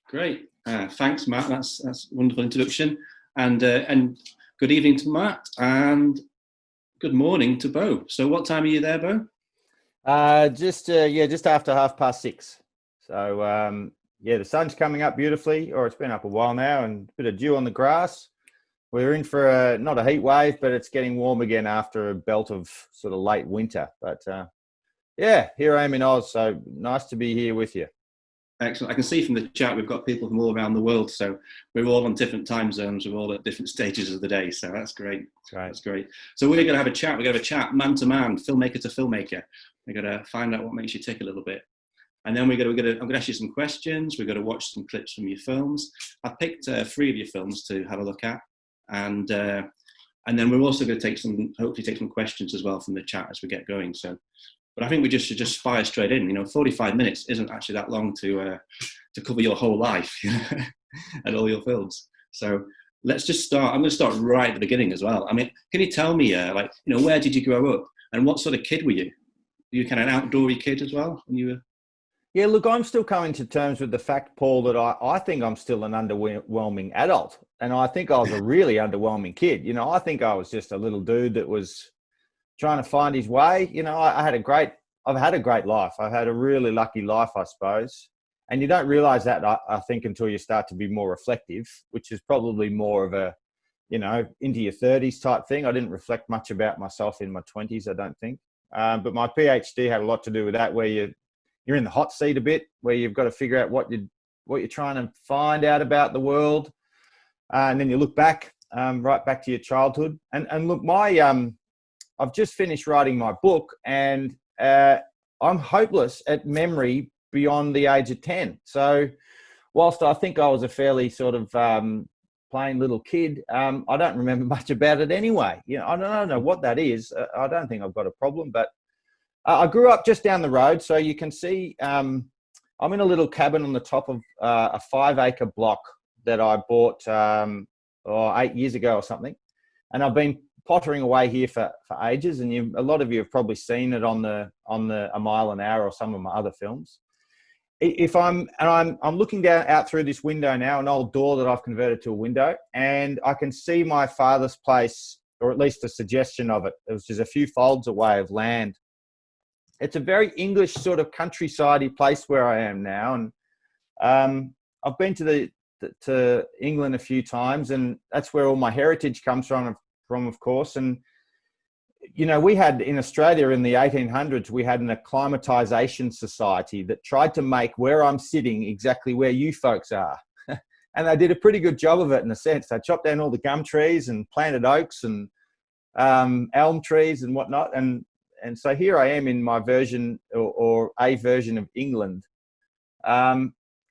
Great. Thanks, Matt. That's a wonderful introduction. And good evening to Matt, and good morning to Beau. So what time are you there, Beau? Just after 6:30. So the sun's coming up beautifully, or it's been up a while now, and a bit of dew on the grass. We're in for not a heat wave, but it's getting warm again after a belt of sort of late winter. But here I am in Oz, so nice to be here with you. Excellent. I can see from the chat we've got people from all around the world, so we're all on different time zones. We're all at different stages of the day, so that's great. That's great. So we're going to have a chat. We're going to have a chat man to man, filmmaker to filmmaker. We're going to find out what makes you tick a little bit, and then I'm going to ask you some questions. We're going to watch some clips from your films. I've picked 3 of your films to have a look at, and then we're also going to hopefully take some questions as well from the chat as we get going. So. But I think we should just fire straight in. 45 minutes isn't actually that long to cover your whole life and all your films. So let's just start. I'm going to start right at the beginning as well. I mean, can you tell me, where did you grow up and what sort of kid were you? Were you kind of an outdoorsy kid as well when you were? Yeah, look, I'm still coming to terms with the fact, Paul, that I think I'm still an underwhelming adult, and I think I was a really underwhelming kid. I think I was just a little dude that was trying to find his way. I've had a great life. I've had a really lucky life, I suppose. And you don't realize that, I think, until you start to be more reflective, which is probably more of a, into your 30s type thing. I didn't reflect much about myself in my 20s, I don't think. But my PhD had a lot to do with that, where you're in the hot seat a bit, where you've got to figure out what you're trying to find out about the world. And then you look back, right back to your childhood. And look, I've just finished writing my book, and I'm hopeless at memory beyond the age of 10. So whilst I think I was a fairly sort of plain little kid, I don't remember much about it anyway. I don't know what that is. I don't think I've got a problem, but I grew up just down the road. So you can see I'm in a little cabin on the top of a 5-acre block that I bought 8 years ago or something. And I've been pottering away here for ages, and a lot of you have probably seen it on the A Mile an Hour or some of my other films. I'm looking out through this window now, an old door that I've converted to a window, and I can see my father's place, or at least a suggestion of it, which is a few folds away of land. It's a very English sort of countryside-y place where I am now, and I've been to England a few times, and that's where all my heritage comes from, of course. And we had in Australia in the 1800s, we had an acclimatization society that tried to make where I'm sitting exactly where you folks are. And they did a pretty good job of it, in a sense. They chopped down all the gum trees and planted oaks and elm trees and whatnot. And so here I am in my version, or a version of England.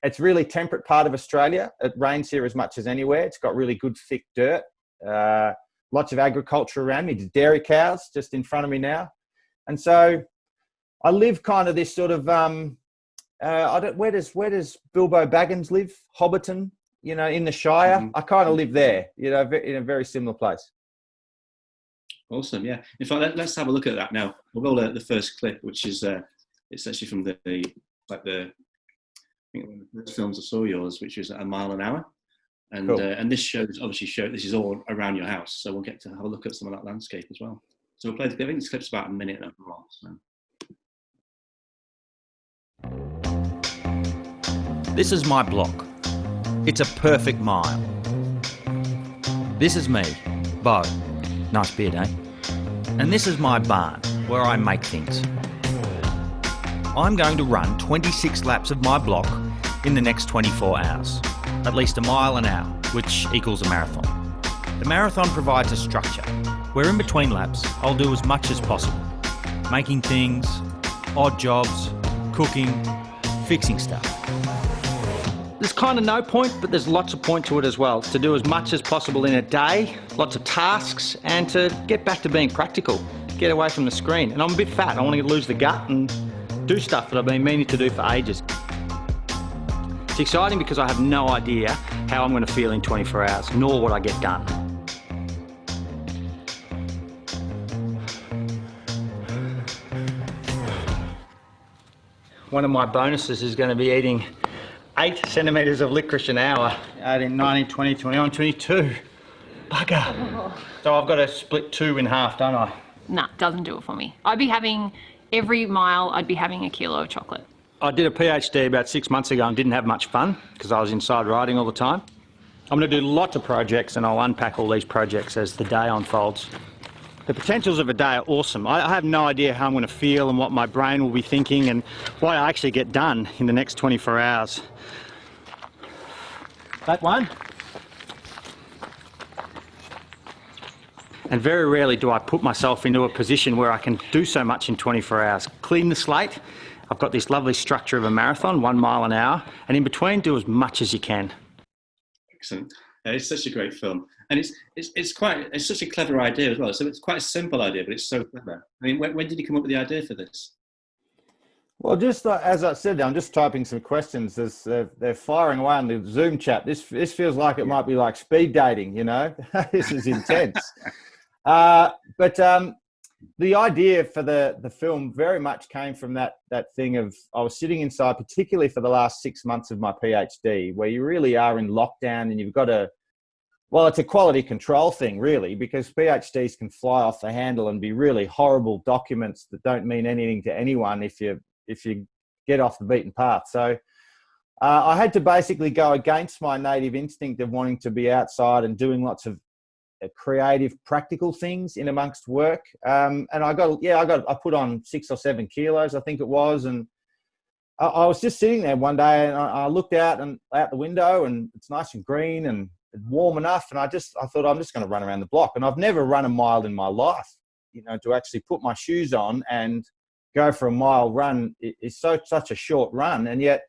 It's really temperate part of Australia. It rains here as much as anywhere. It's got really good thick dirt. Lots of agriculture around me, dairy cows just in front of me now. And so I live kind of this sort of, where does Bilbo Baggins live? Hobbiton, in the Shire. Mm-hmm. I kind of live there, in a very similar place. Awesome, yeah. In fact, let's have a look at that now. We'll roll the first clip, which is, it's actually from I think one of the first films I saw yours, which is A Mile an Hour. And cool. And this obviously this is all around your house, so we'll get to have a look at some of that landscape as well. So we'll play. I think this clip's about a minute and a half. So. This is my block. It's a perfect mile. This is me, Beau. Nice beard, eh? And this is my barn, where I make things. I'm going to run 26 laps of my block in the next 24 hours. At least a mile an hour, which equals a marathon. The marathon provides a structure, where in between laps, I'll do as much as possible. Making things, odd jobs, cooking, fixing stuff. There's kind of no point, but there's lots of point to it as well. To do as much as possible in a day, lots of tasks, and to get back to being practical. Get away from the screen. And I'm a bit fat, I want to lose the gut and do stuff that I've been meaning to do for ages. It's exciting because I have no idea how I'm going to feel in 24 hours, nor what I get done. One of my bonuses is going to be eating 8 centimetres of licorice an hour. 18, 19, 20, 21, 22. Bugger. So I've got to split 2 in half, don't I? Nah, doesn't do it for me. I'd be having, every mile, I'd be having a kilo of chocolate. I did a PhD about 6 months ago and didn't have much fun because I was inside writing all the time. I'm going to do lots of projects and I'll unpack all these projects as the day unfolds. The potentials of a day are awesome. I have no idea how I'm going to feel and what my brain will be thinking and what I actually get done in the next 24 hours. That one. And very rarely do I put myself into a position where I can do so much in 24 hours. Clean the slate. I've got this lovely structure of a marathon, 1 mile an hour, and in between do as much as you can. Excellent. It's such a great film. And it's such a clever idea as well. So it's quite a simple idea, but it's so clever. I mean, when did you come up with the idea for this? Well, just as I said, I'm just typing some questions. They're firing away on the Zoom chat. This feels like it might be like speed dating, you know? This is intense. But the idea for the film very much came from that thing of, I was sitting inside, particularly for the last 6 months of my PhD, where you really are in lockdown and you've got to, well, it's a quality control thing, really, because PhDs can fly off the handle and be really horrible documents that don't mean anything to anyone if you get off the beaten path. So I had to basically go against my native instinct of wanting to be outside and doing lots of creative, practical things in amongst work. And I put on 6 or 7 kilos, I think it was. And I was just sitting there one day and I looked out the window and it's nice and green and warm enough. And I thought, I'm just going to run around the block. And I've never run a mile in my life, you know, to actually put my shoes on and go for a mile run is such a short run. And yet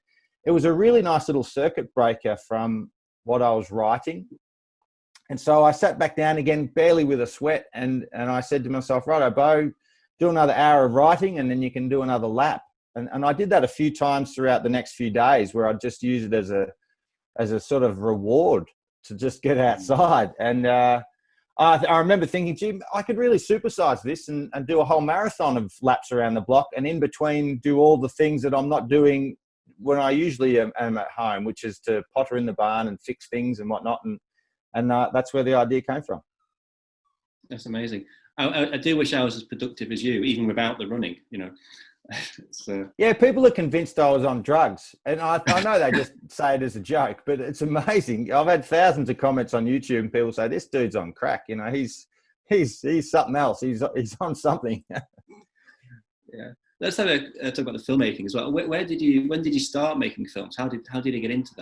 it was a really nice little circuit breaker from what I was writing. And so I sat back down again, barely with a sweat. And I said to myself, righto, Beau, do another hour of writing and then you can do another lap. And I did that a few times throughout the next few days where I'd just use it as a sort of reward to just get outside. And I remember thinking, gee, I could really supersize this and do a whole marathon of laps around the block and in between do all the things that I'm not doing when I usually am at home, which is to potter in the barn and fix things and whatnot. And that's where the idea came from. That's amazing. I do wish I was as productive as you, even without the running, you know. Yeah, people are convinced I was on drugs. And I know they just say it as a joke, but it's amazing. I've had thousands of comments on YouTube and people say, this dude's on crack. You know, he's something else. He's on something. Yeah. Let's have a talk about the filmmaking as well. When did you start making films? How did you get into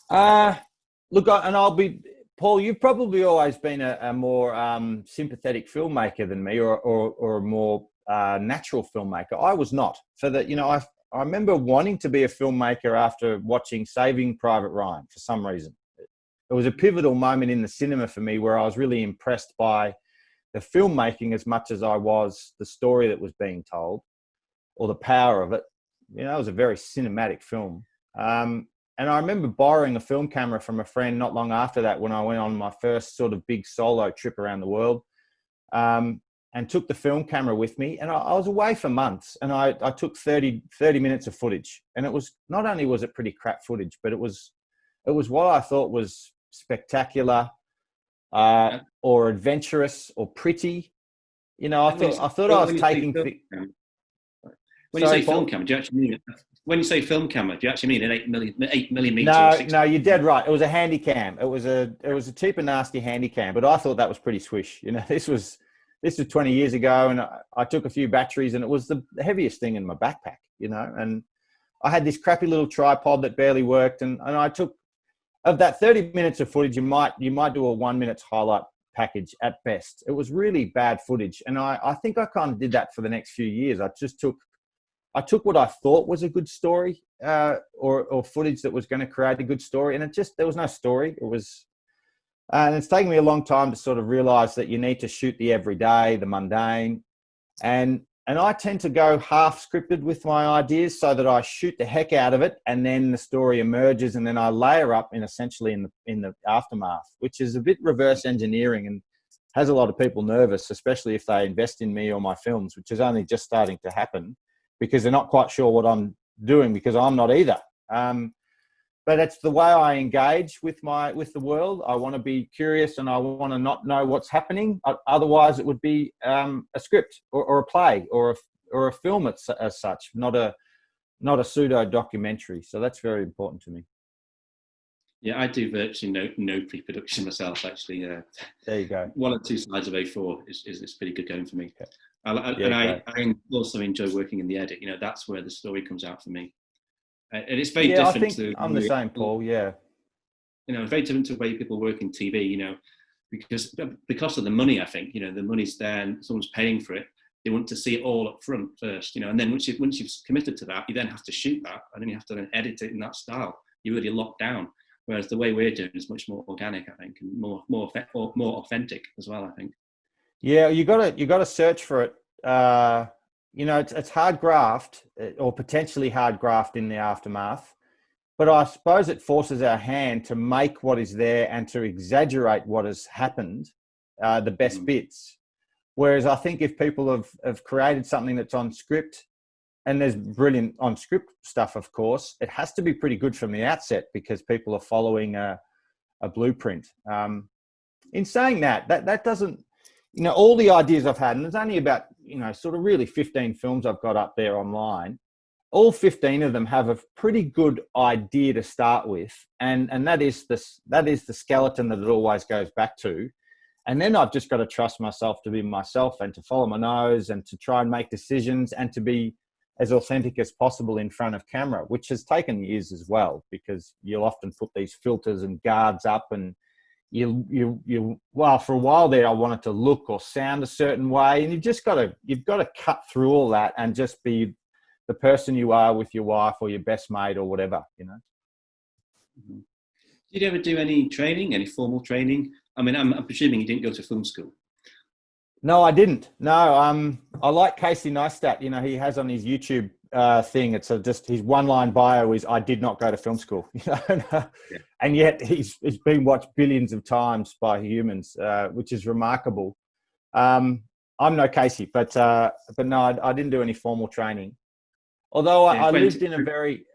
that? Look, and I'll be, Paul, you've probably always been a more sympathetic filmmaker than me or a more natural filmmaker. I was not. I remember wanting to be a filmmaker after watching Saving Private Ryan for some reason. It was a pivotal moment in the cinema for me where I was really impressed by the filmmaking as much as I was the story that was being told or the power of it. You know, it was a very cinematic film. And I remember borrowing a film camera from a friend not long after that when I went on my first sort of big solo trip around the world and took the film camera with me. And I was away for months and I took 30 minutes of footage. And it was, not only was it pretty crap footage, but it was what I thought was spectacular or adventurous or pretty. You know, I thought I was taking... When you say film camera, do you actually mean it? When you say film camera, do you actually mean an 8 millimeter? No, you're dead right. It was a handy cam. It was a cheap and nasty handy cam, but I thought that was pretty swish. You know, this was 20 years ago, and I took a few batteries, and it was the heaviest thing in my backpack. You know, and I had this crappy little tripod that barely worked, and I took, of that 30 minutes of footage, you might do a 1 minute highlight package at best. It was really bad footage, and I think I kind of did that for the next few years. I took what I thought was a good story or footage that was going to create a good story. And there was no story. And it's taken me a long time to sort of realize that you need to shoot the everyday, the mundane. And I tend to go half scripted with my ideas so that I shoot the heck out of it. And then the story emerges and then I layer up essentially in the aftermath, which is a bit reverse engineering and has a lot of people nervous, especially if they invest in me or my films, which is only just starting to happen, because they're not quite sure what I'm doing, because I'm not either. But it's the way I engage with the world. I want to be curious and I want to not know what's happening. Otherwise, it would be a script or a play or a film as such, not a pseudo documentary. So that's very important to me. Yeah, I do virtually no pre-production myself. Actually, there you go. 1 or 2 slides of A4 is pretty good going for me. Okay. I also enjoy working in the edit. That's where the story comes out for me. And it's very different. I think I'm the same, Paul. Yeah. Very different to the way people work in TV. Because of the money. I think the money's there and someone's paying for it. They want to see it all up front first. And then once you've committed to that, you then have to shoot that, and then you have to then edit it in that style. You're really locked down. Whereas the way we're doing is much more organic, I think, and more authentic as well, I think. Yeah, you got to search for it. It's hard graft, or potentially hard graft in the aftermath, but I suppose it forces our hand to make what is there and to exaggerate what has happened, the best bits. Whereas I think if people have created something that's on script, and there's brilliant on script stuff, of course, it has to be pretty good from the outset because people are following a blueprint. In saying that doesn't, all the ideas I've had, and there's only about, sort of really 15 films I've got up there online. All 15 of them have a pretty good idea to start with. And that is the skeleton that it always goes back to. And then I've just got to trust myself to be myself and to follow my nose and to try and make decisions and to be as authentic as possible in front of camera, which has taken years as well, because you'll often put these filters and guards up and well, for a while there, I wanted to look or sound a certain way, and you've got to cut through all that and just be the person you are with your wife or your best mate or whatever, Mm-hmm. Did you ever do any training, any formal training? I mean, I'm presuming you didn't go to film school. No, I didn't. No, I like Casey Neistat. He has on his YouTube thing. It's just his one-line bio is "I did not go to film school," and yet it's been watched billions of times by humans, which is remarkable. I'm no Casey, but no, I didn't do any formal training. Although I lived in a very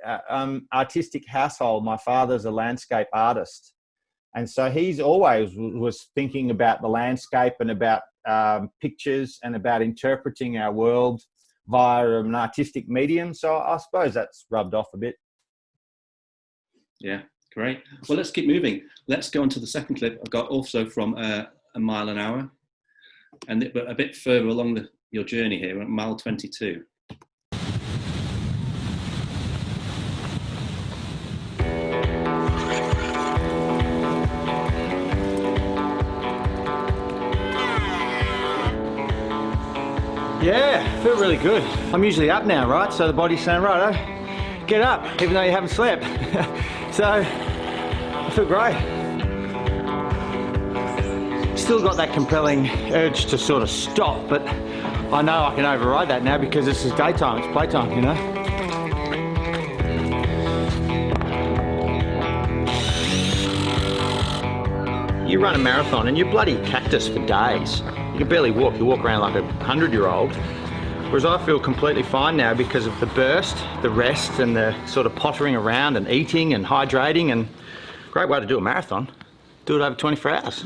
artistic household. My father's a landscape artist, and so he's always was thinking about the landscape and about pictures and about interpreting our world via an artistic medium. So I suppose that's rubbed off a bit. Yeah, great. Well, let's keep moving. Let's go on to the second clip. I've got also from a mile an hour, and a bit further along your journey here, at mile 22. Yeah, I feel really good. I'm usually up now, right? So the body's saying, right, get up, even though you haven't slept. So I feel great. Still got that compelling urge to sort of stop, but I know I can override that now because this is daytime, it's playtime, You run a marathon and you're bloody cactus for days. You can barely walk. You walk around like a 100-year-old. Whereas I feel completely fine now because of the burst, the rest, and the sort of pottering around and eating and hydrating. And great way to do a marathon. Do it over 24 hours.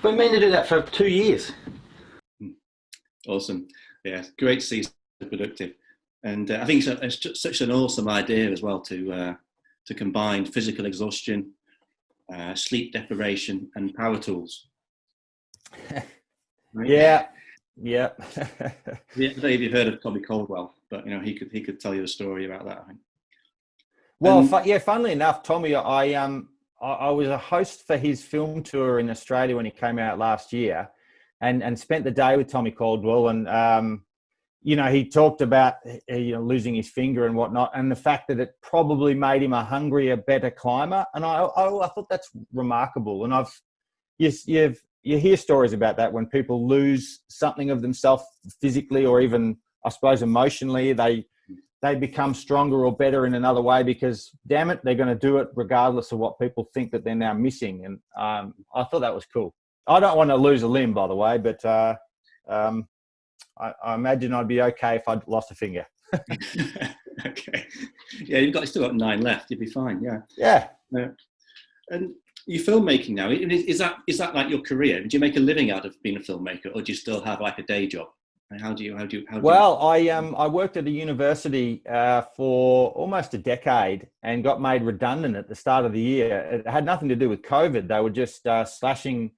Been meaning to do that for 2 years. Awesome. Yeah, great to see you so productive. And I think it's just such an awesome idea as well to combine physical exhaustion, sleep deprivation, and power tools. Right? Yeah. I don't know if you've heard of Tommy Caldwell, but he could tell you a story about that, I think. Well, funnily enough, Tommy, I was a host for his film tour in Australia when he came out last year, and spent the day with Tommy Caldwell, and he talked about losing his finger and whatnot, and the fact that it probably made him a hungrier, better climber. And I thought that's remarkable. And you hear stories about that when people lose something of themselves physically or even, I suppose, emotionally. They become stronger or better in another way because, damn it, they're going to do it regardless of what people think that they're now missing. And I thought that was cool. I don't want to lose a limb, by the way, but I imagine I'd be okay if I'd lost a finger. Okay. Yeah, you've still got 9 left. You'd be fine. Yeah. Yeah. And you're filmmaking now. Is that like your career? Do you make a living out of being a filmmaker, or do you still have like a day job? And how do you? Well, I worked at a university for almost a decade and got made redundant at the start of the year. It had nothing to do with COVID. They were just slashing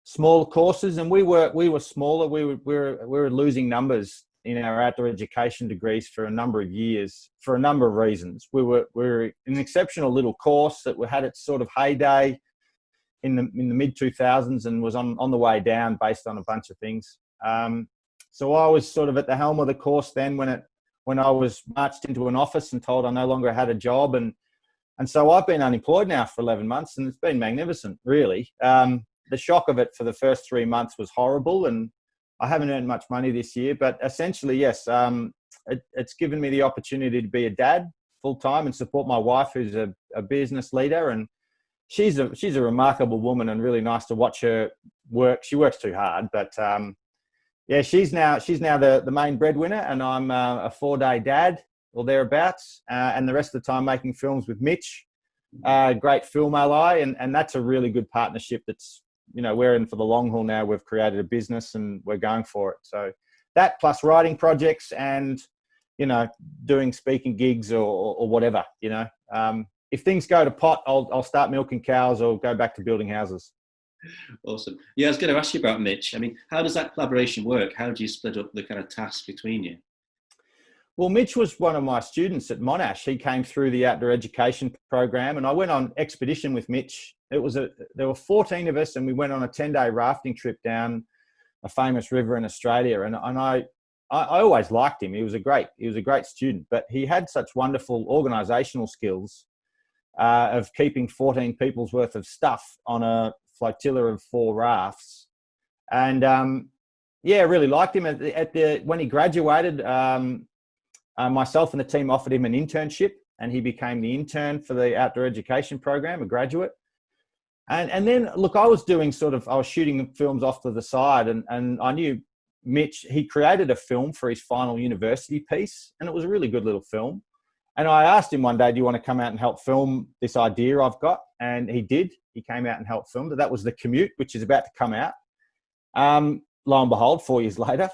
smaller courses, and we were smaller. We were losing numbers in our outdoor education degrees for a number of years for a number of reasons. We were an exceptional little course that had its sort of heyday in the mid 2000s and was on the way down based on a bunch of things. So I was sort of at the helm of the course then when I was marched into an office and told I no longer had a job, and so I've been unemployed now for 11 months, and it's been magnificent, really. The shock of it for the first 3 months was horrible, and I haven't earned much money this year, but essentially, yes, it's given me the opportunity to be a dad full time and support my wife, who's a business leader, and she's a remarkable woman and really nice to watch her work. She works too hard, but yeah, she's now the main breadwinner, and I'm a 4-day dad or thereabouts, and the rest of the time making films with Mitch, great film ally, and that's a really good partnership. That's, we're in for the long haul now. We've created a business and we're going for it. So that plus writing projects and, doing speaking gigs or whatever, if things go to pot, I'll start milking cows or go back to building houses. Awesome. Yeah, I was going to ask you about Mitch. I mean, how does that collaboration work? How do you split up the kind of tasks between you? Well, Mitch was one of my students at Monash. He came through the outdoor education program, and I went on expedition with Mitch. There were 14 of us, and we went on a 10-day rafting trip down a famous river in Australia. And I always liked him. He was a great student, but he had such wonderful organisational skills of keeping 14 people's worth of stuff on a flotilla of 4 rafts. And yeah, I really liked him. When he graduated, myself and the team offered him an internship, and he became the intern for the outdoor education program, a graduate. And then, look, I was shooting films off to the side, and I knew Mitch. He created a film for his final university piece, and it was a really good little film. And I asked him one day, do you want to come out and help film this idea I've got? And he did. He came out and helped film it. That was The Commute, which is about to come out. Lo and behold, 5 years later.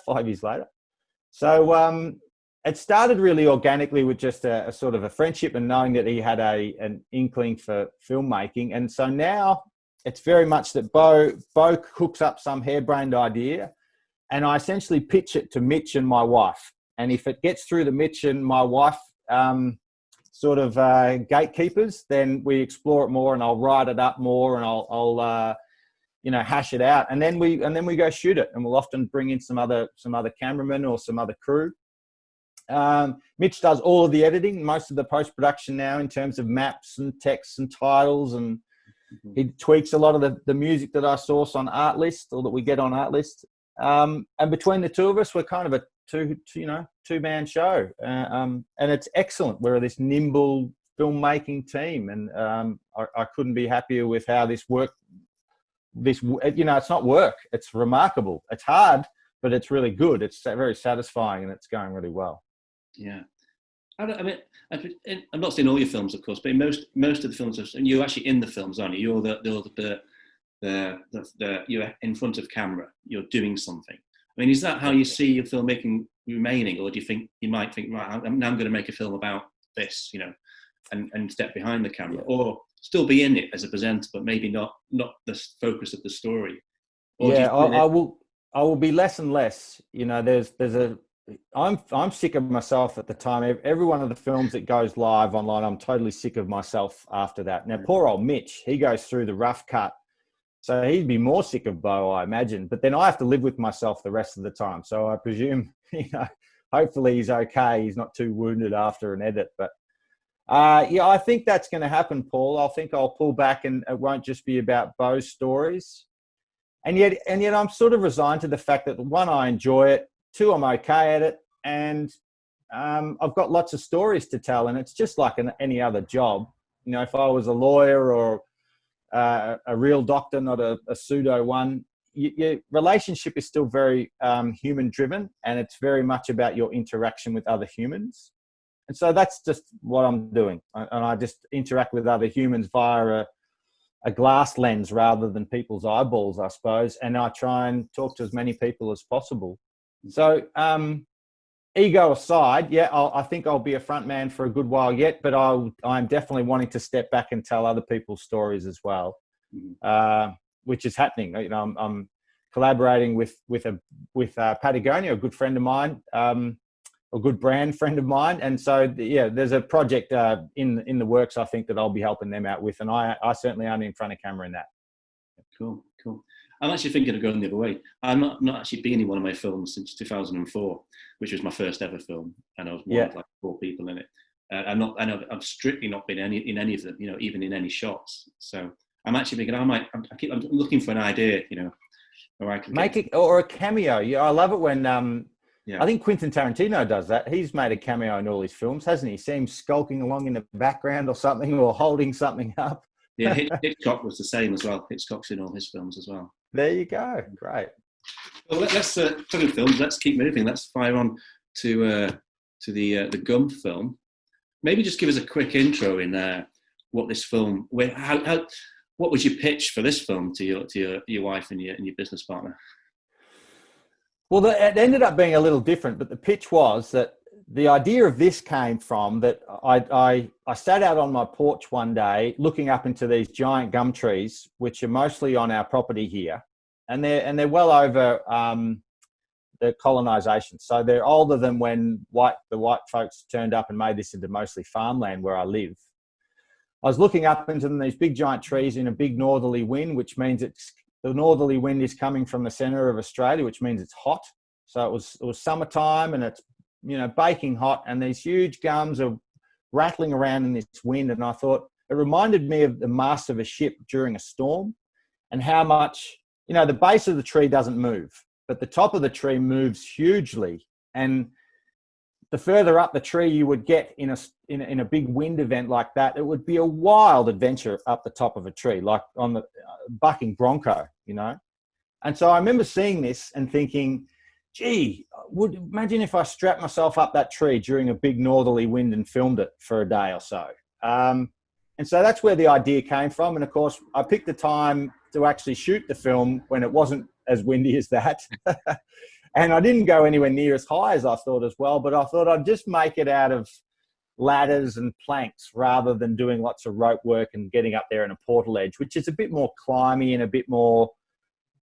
So it started really organically with just a sort of a friendship and knowing that he had an inkling for filmmaking. And so now it's very much that Beau cooks up some harebrained idea, and I essentially pitch it to Mitch and my wife. And if it gets through the Mitch and my wife gatekeepers, then we explore it more, and I'll write it up more, and I'll hash it out, and then we go shoot it, and we'll often bring in some other cameramen or some other crew. Mitch does all of the editing, most of the post-production now in terms of maps and texts and titles, and he tweaks a lot of the music that I source on Artlist, or that we get on Artlist. And between the two of us, we're kind of a two-man show, and it's excellent. We're this nimble filmmaking team, and I couldn't be happier with how this work. It's not work. It's remarkable. It's hard, but it's really good. It's very satisfying, and it's going really well. Yeah. I mean, I'm not saying all your films, of course, but in most of the films, you're actually in the films, aren't you? You're in front of camera. You're doing something. I mean, is that how you see your filmmaking remaining, or do you think you might think, right, I'm going to make a film about this, and step behind the camera, or still be in it as a presenter, but maybe not the focus of the story? Or I will be less and less. I'm sick of myself at the time. Every one of the films that goes live online, I'm totally sick of myself after that. Now, poor old Mitch, he goes through the rough cut, so he'd be more sick of Beau, I imagine. But then I have to live with myself the rest of the time. So I presume, hopefully he's okay. He's not too wounded after an edit. But I think that's going to happen, Paul. I think I'll pull back, and it won't just be about Beau's stories. And yet I'm sort of resigned to the fact that, 1, I enjoy it. 2, I'm okay at it, and I've got lots of stories to tell, and it's just like any other job. If I was a lawyer or a real doctor, not a pseudo one. Your relationship is still very human driven, and it's very much about your interaction with other humans. And so that's just what I'm doing. And I just interact with other humans via a glass lens rather than people's eyeballs, I suppose. And I try and talk to as many people as possible. So ego aside, yeah, I think I'll be a front man for a good while yet, but I'm definitely wanting to step back and tell other people's stories as well, which is happening. You know, I'm collaborating with Patagonia, a good friend of mine, a good brand friend of mine, and so yeah, there's a project in the works, I think, that I'll be helping them out with, and I certainly am in front of camera in that. Cool. I'm actually thinking of going the other way. I'm not actually been in one of my films since 2004, which was my first ever film, and I was one of like 4 people in it. I've strictly not been in any of them, you know, even in any shots. So I'm actually thinking I'm looking for an idea, you know, where I can make it, or a cameo. Yeah, I love it when I think Quentin Tarantino does that. He's made a cameo in all his films, hasn't he? See him skulking along in the background or something, or holding something up. Yeah, Hitchcock was the same as well. Hitchcock's in all his films as well. There you go. Great. Well, let's talking films. Let's keep moving. Let's fire on to the Gum film. Maybe just give us a quick intro in what this film. What was your pitch for this film to your wife and your business partner? Well, it ended up being a little different, but the pitch was that the idea of this came from that I sat out on my porch one day looking up into these giant gum trees, which are mostly on our property here, and they're well over the colonisation. So they're older than when the white folks turned up and made this into mostly farmland where I live. I was looking up into these big giant trees in a big northerly wind, which means the northerly wind is coming from the centre of Australia, which means it's hot. So it was summertime, and it's, you know, baking hot, and these huge gums are rattling around in this wind. And I thought it reminded me of the mast of a ship during a storm, and how much, you know, the base of the tree doesn't move, but the top of the tree moves hugely. And the further up the tree you would get in a big wind event like that, it would be a wild adventure up the top of a tree, like on the bucking bronco, you know. And so I remember seeing this and thinking, gee, imagine if I strapped myself up that tree during a big northerly wind and filmed it for a day or so. And so that's where the idea came from. And of course, I picked the time to actually shoot the film when it wasn't as windy as that. And I didn't go anywhere near as high as I thought as well, but I thought I'd just make it out of ladders and planks rather than doing lots of rope work and getting up there in a portal edge, which is a bit more climby and a bit more,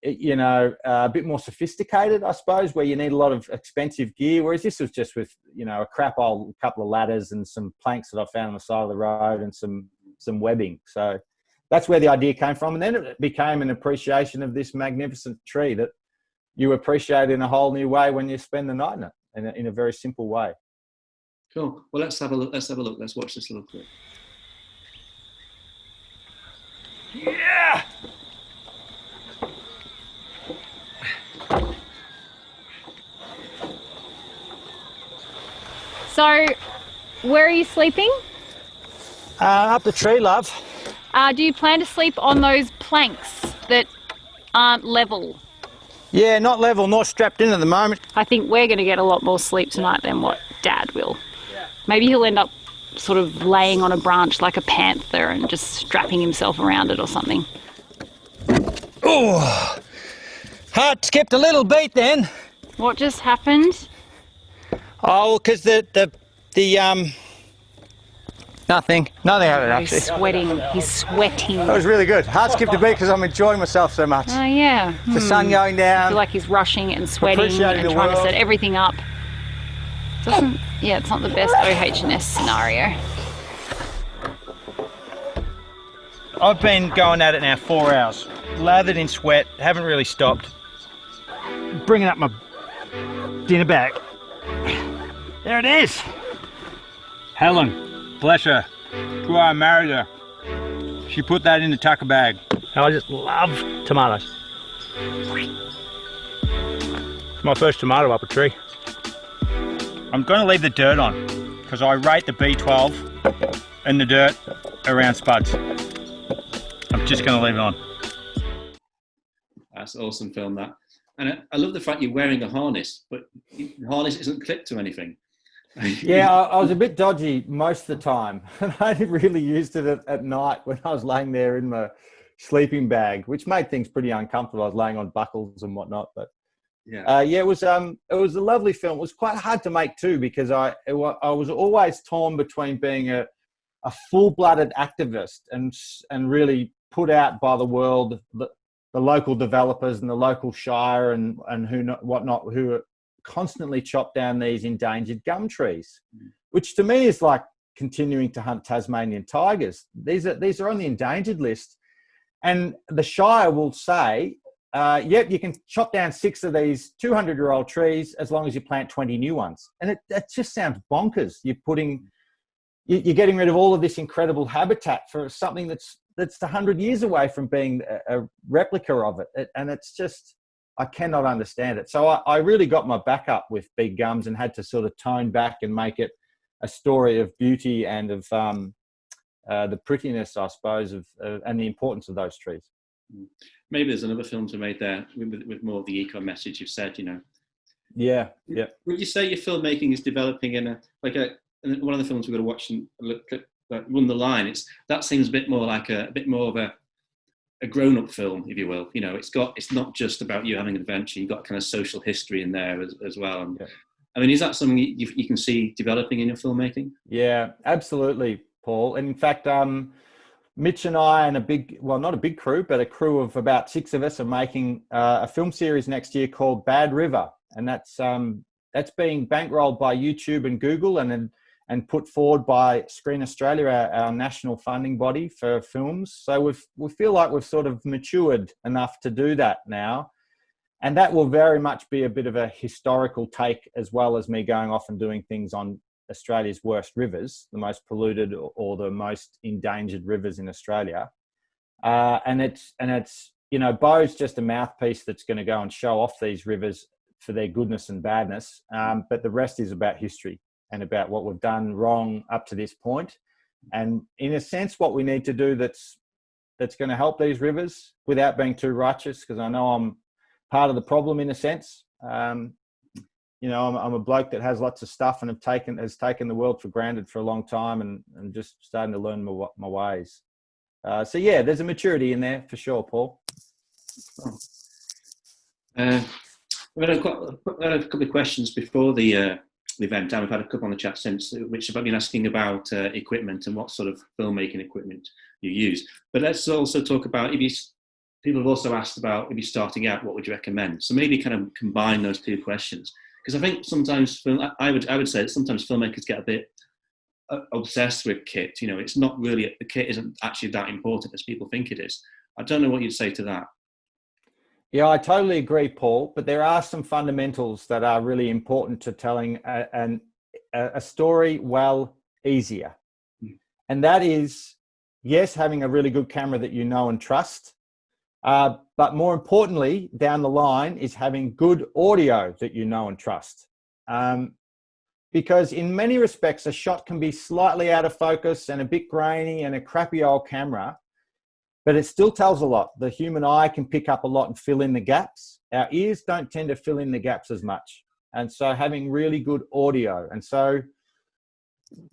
you know, a bit more sophisticated, I suppose, where you need a lot of expensive gear, whereas this was just with, you know, a crap old couple of ladders and some planks that I found on the side of the road and some webbing. So that's where the idea came from. And then it became an appreciation of this magnificent tree that you appreciate in a whole new way when you spend the night in it, in a very simple way. Cool. Well, let's have a look. Let's watch this little clip. Yeah. So, where are you sleeping? Up the tree, love. Do you plan to sleep on those planks that aren't level? Yeah, not level, nor strapped in at the moment. I think we're going to get a lot more sleep tonight than what Dad will. Maybe he'll end up sort of laying on a branch like a panther and just strapping himself around it or something. Oh, heart skipped a little beat then. What just happened? Oh, because the nothing happened actually. He's sweating. That was really good. Heart skipped a beat because I'm enjoying myself so much. Oh yeah. The sun going I down. feel like he's rushing and sweating and trying to set everything up. It's not the best OH&S scenario. I've been going at it now 4 hours, lathered in sweat, haven't really stopped. Bringing up my dinner bag. There it is. Helen, bless her, before I married her, she put that in the tucker bag. I just love tomatoes. It's my first tomato up a tree. I'm going to leave the dirt on because I rate the B12 and the dirt around spuds. I'm just going to leave it on. That's awesome film, that. And I love the fact you're wearing a harness, but the harness isn't clipped to anything. Yeah, I was a bit dodgy most of the time. And I really used it at night when I was laying there in my sleeping bag, which made things pretty uncomfortable. I was laying on buckles and whatnot. But it was a lovely film. It was quite hard to make too, because I was always torn between being a full-blooded activist and really put out by the world, the local developers and the local shire and whatnot, who constantly chop down these endangered gum trees, which to me is like continuing to hunt Tasmanian tigers. These are on the endangered list, and the shire will say, yep, you can chop down 6 of these 200-year-old trees as long as you plant 20 new ones. And that just sounds bonkers. You're getting rid of all of this incredible habitat for something that's 100 years away from being a replica of it. And it's just, I cannot understand it. So I really got my back up with big gums and had to sort of tone back and make it a story of beauty and of the prettiness, I suppose, and the importance of those trees. Maybe there's another film to make there with more of the eco message you've said, you know. Yeah. Would you say your filmmaking is developing in one of the films we're going to watch and look at, Run the Line? That seems a bit more of a grown-up film, if you will. You know, it's not just about you having an adventure. You've got kind of social history in there as well. And, I mean, is that something you can see developing in your filmmaking? Yeah, absolutely, Paul. And in fact, Mitch and I and not a big crew, but a crew of about 6 of us are making a film series next year called Bad River. And that's being bankrolled by YouTube and Google and put forward by Screen Australia, our national funding body for films. So we feel like we've sort of matured enough to do that now. And that will very much be a bit of a historical take, as well as me going off and doing things on Australia's worst rivers, the most polluted or the most endangered rivers in Australia. And it's Beau's just a mouthpiece that's going to go and show off these rivers for their goodness and badness. But the rest is about history and about what we've done wrong up to this point. And in a sense, what we need to do that's going to help these rivers without being too righteous, because I know I'm part of the problem in a sense. I'm a bloke that has lots of stuff and has taken the world for granted for a long time and just starting to learn my ways. So yeah, there's a maturity in there for sure, Paul. We've had a couple of questions before the event, and we've had a couple on the chat since, which have been asking about equipment and what sort of filmmaking equipment you use. But let's also talk about, people have also asked about, if you're starting out, what would you recommend? So maybe kind of combine those 2 questions. Because I think sometimes I would say that sometimes filmmakers get a bit obsessed with kit. You know, it's not really, the kit isn't actually that important as people think it is. I don't know what you'd say to that. Yeah, I totally agree, Paul. But there are some fundamentals that are really important to telling a story well easier. And that is, yes, having a really good camera that you know and trust. But more importantly, down the line, is having good audio that you know and trust. Because in many respects, a shot can be slightly out of focus and a bit grainy and a crappy old camera, but it still tells a lot. The human eye can pick up a lot and fill in the gaps. Our ears don't tend to fill in the gaps as much. And so having really good audio. And so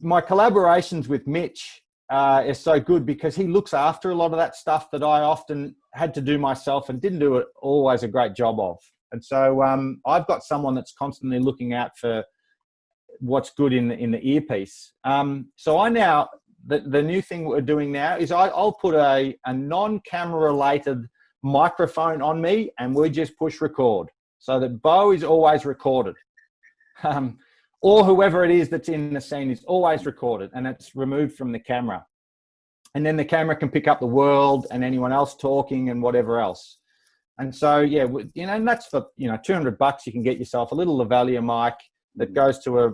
my collaborations with Mitch is so good, because he looks after a lot of that stuff that I often had to do myself and didn't do it always a great job of. And so I've got someone that's constantly looking out for what's good in the earpiece. So I now, the new thing we're doing now is I'll put a non-camera related microphone on me, and we just push record so that Beau is always recorded. Or whoever it is that's in the scene is always recorded, and it's removed from the camera. And then the camera can pick up the world and anyone else talking and whatever else. And so, yeah, and that's for, $200 you can get yourself a little lavalier mic that goes to a,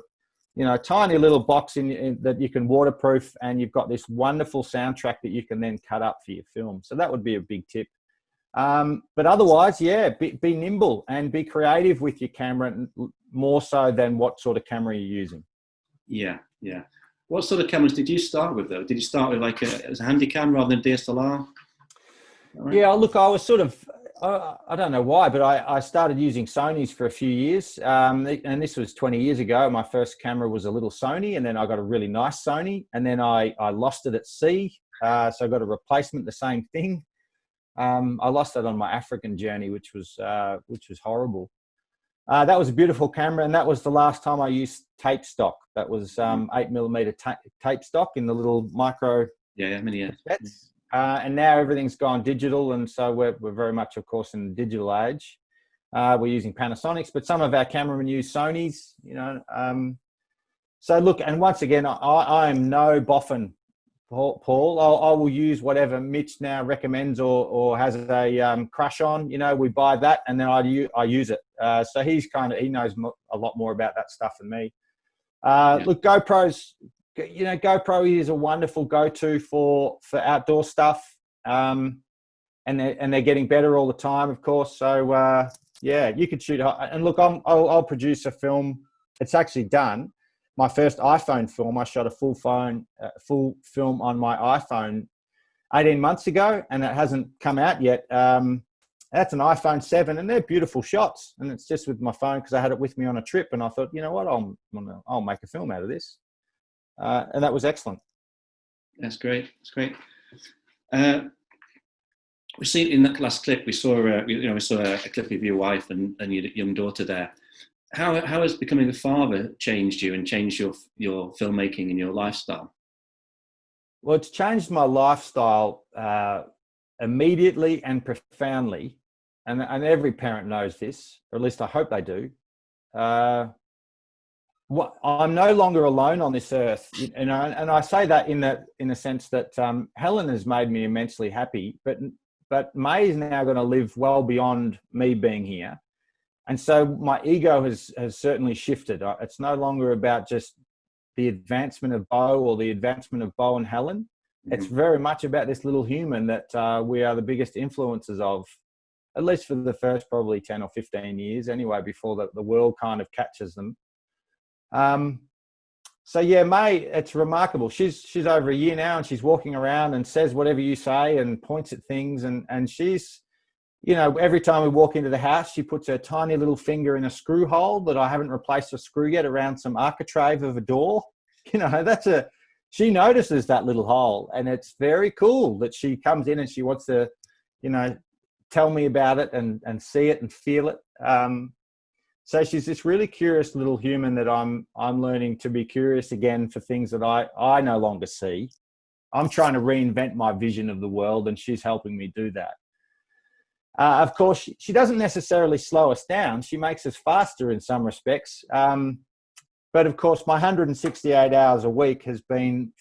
tiny little box in that you can waterproof, and you've got this wonderful soundtrack that you can then cut up for your film. So that would be a big tip. But otherwise, yeah, be nimble and be creative with your camera, more so than what sort of camera you're using. Yeah. What sort of cameras did you start with, though? Did you start with as a handy cam rather than DSLR? Right. Yeah, look, I was sort of, I don't know why, but I started using Sonys for a few years. And this was 20 years ago. My first camera was a little Sony, and then I got a really nice Sony, and then I lost it at sea. So I got a replacement, the same thing. I lost it on my African journey, which was horrible. That was a beautiful camera, and that was the last time I used tape stock. That was 8mm tape stock in the little micro sets. And now everything's gone digital, and so we're very much, of course, in the digital age. We're using Panasonics, but some of our cameramen use Sonys, you know. So look, and once again, I am no boffin, Paul. I will use whatever Mitch now recommends or has a crush on. You know, we buy that, and then I use it. So he knows a lot more about that stuff than me. Look, GoPros. You know, GoPro is a wonderful go-to for outdoor stuff, and they're getting better all the time, of course. So yeah, you could shoot. And look, I'll produce a film. It's actually done. My first iPhone film, I shot a full film on my iPhone 18 months ago, and it hasn't come out yet. That's an iPhone 7, and they're beautiful shots. And it's just with my phone because I had it with me on a trip, and I thought, you know what, I'll make a film out of this. And that was excellent. That's great. That's great. We see in that last clip, we saw a clip of your wife and your young daughter there. How has becoming a father changed you and changed your filmmaking and your lifestyle? Well, it's changed my lifestyle immediately and profoundly, and every parent knows this, or at least I hope they do. I'm no longer alone on this earth, you know, and I say that in the sense that Helen has made me immensely happy, but May is now going to live well beyond me being here, and so my ego has certainly shifted. It's no longer about just the advancement of Beau or the advancement of Beau and Helen. Mm-hmm. It's very much about this little human that we are the biggest influences of, at least for the first probably 10 or 15 years anyway, before the world kind of catches them. So yeah, May, it's remarkable. She's over a year now, and she's walking around and says whatever you say and points at things. And she's, you know, every time we walk into the house, she puts her tiny little finger in a screw hole that I haven't replaced a screw yet around some architrave of a door. You know, she notices that little hole, and it's very cool that she comes in and she wants to, you know, tell me about it and see it and feel it. So she's this really curious little human that I'm learning to be curious again for things that I no longer see. I'm trying to reinvent my vision of the world, and she's helping me do that. Of course, she doesn't necessarily slow us down. She makes us faster in some respects. But of course, my 168 hours a week has been,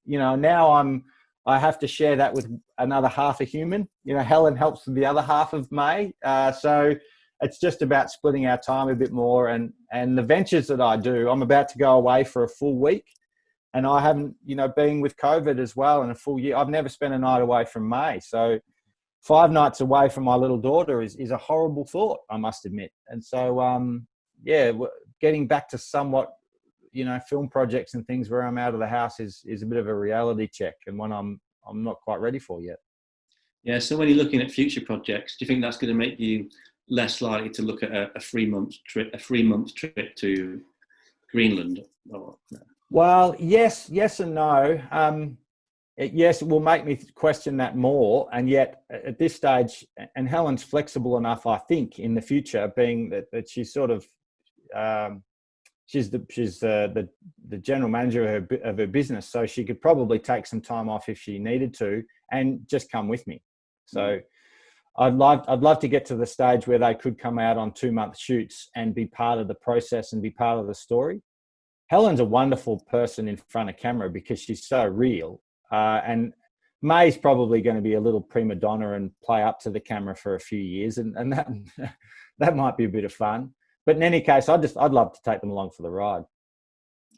you know, now I have to share that with another half a human. You know, Helen helps with the other half of May. So it's just about splitting our time a bit more, and the ventures that I do. I'm about to go away for a full week, and I haven't, you know, being with COVID as well in a full year, I've never spent a night away from May. So 5 nights away from my little daughter is a horrible thought, I must admit. And so, yeah, getting back to somewhat, you know, film projects and things where I'm out of the house is a bit of a reality check, and one I'm not quite ready for yet. Yeah. So when you're looking at future projects, do you think that's going to make you less likely to look at a 3-month trip to Greenland? Or, no? Well, yes and no. Yes, it will make me question that more. And yet at this stage, and Helen's flexible enough, I think, in the future, being that she's sort of, she's the general manager of her business. So she could probably take some time off if she needed to and just come with me. So I'd love to get to the stage where they could come out on 2-month shoots and be part of the process and be part of the story. Helen's a wonderful person in front of camera because she's so real. And May's probably going to be a little prima donna and play up to the camera for a few years, and that might be a bit of fun. But in any case, I'd love to take them along for the ride.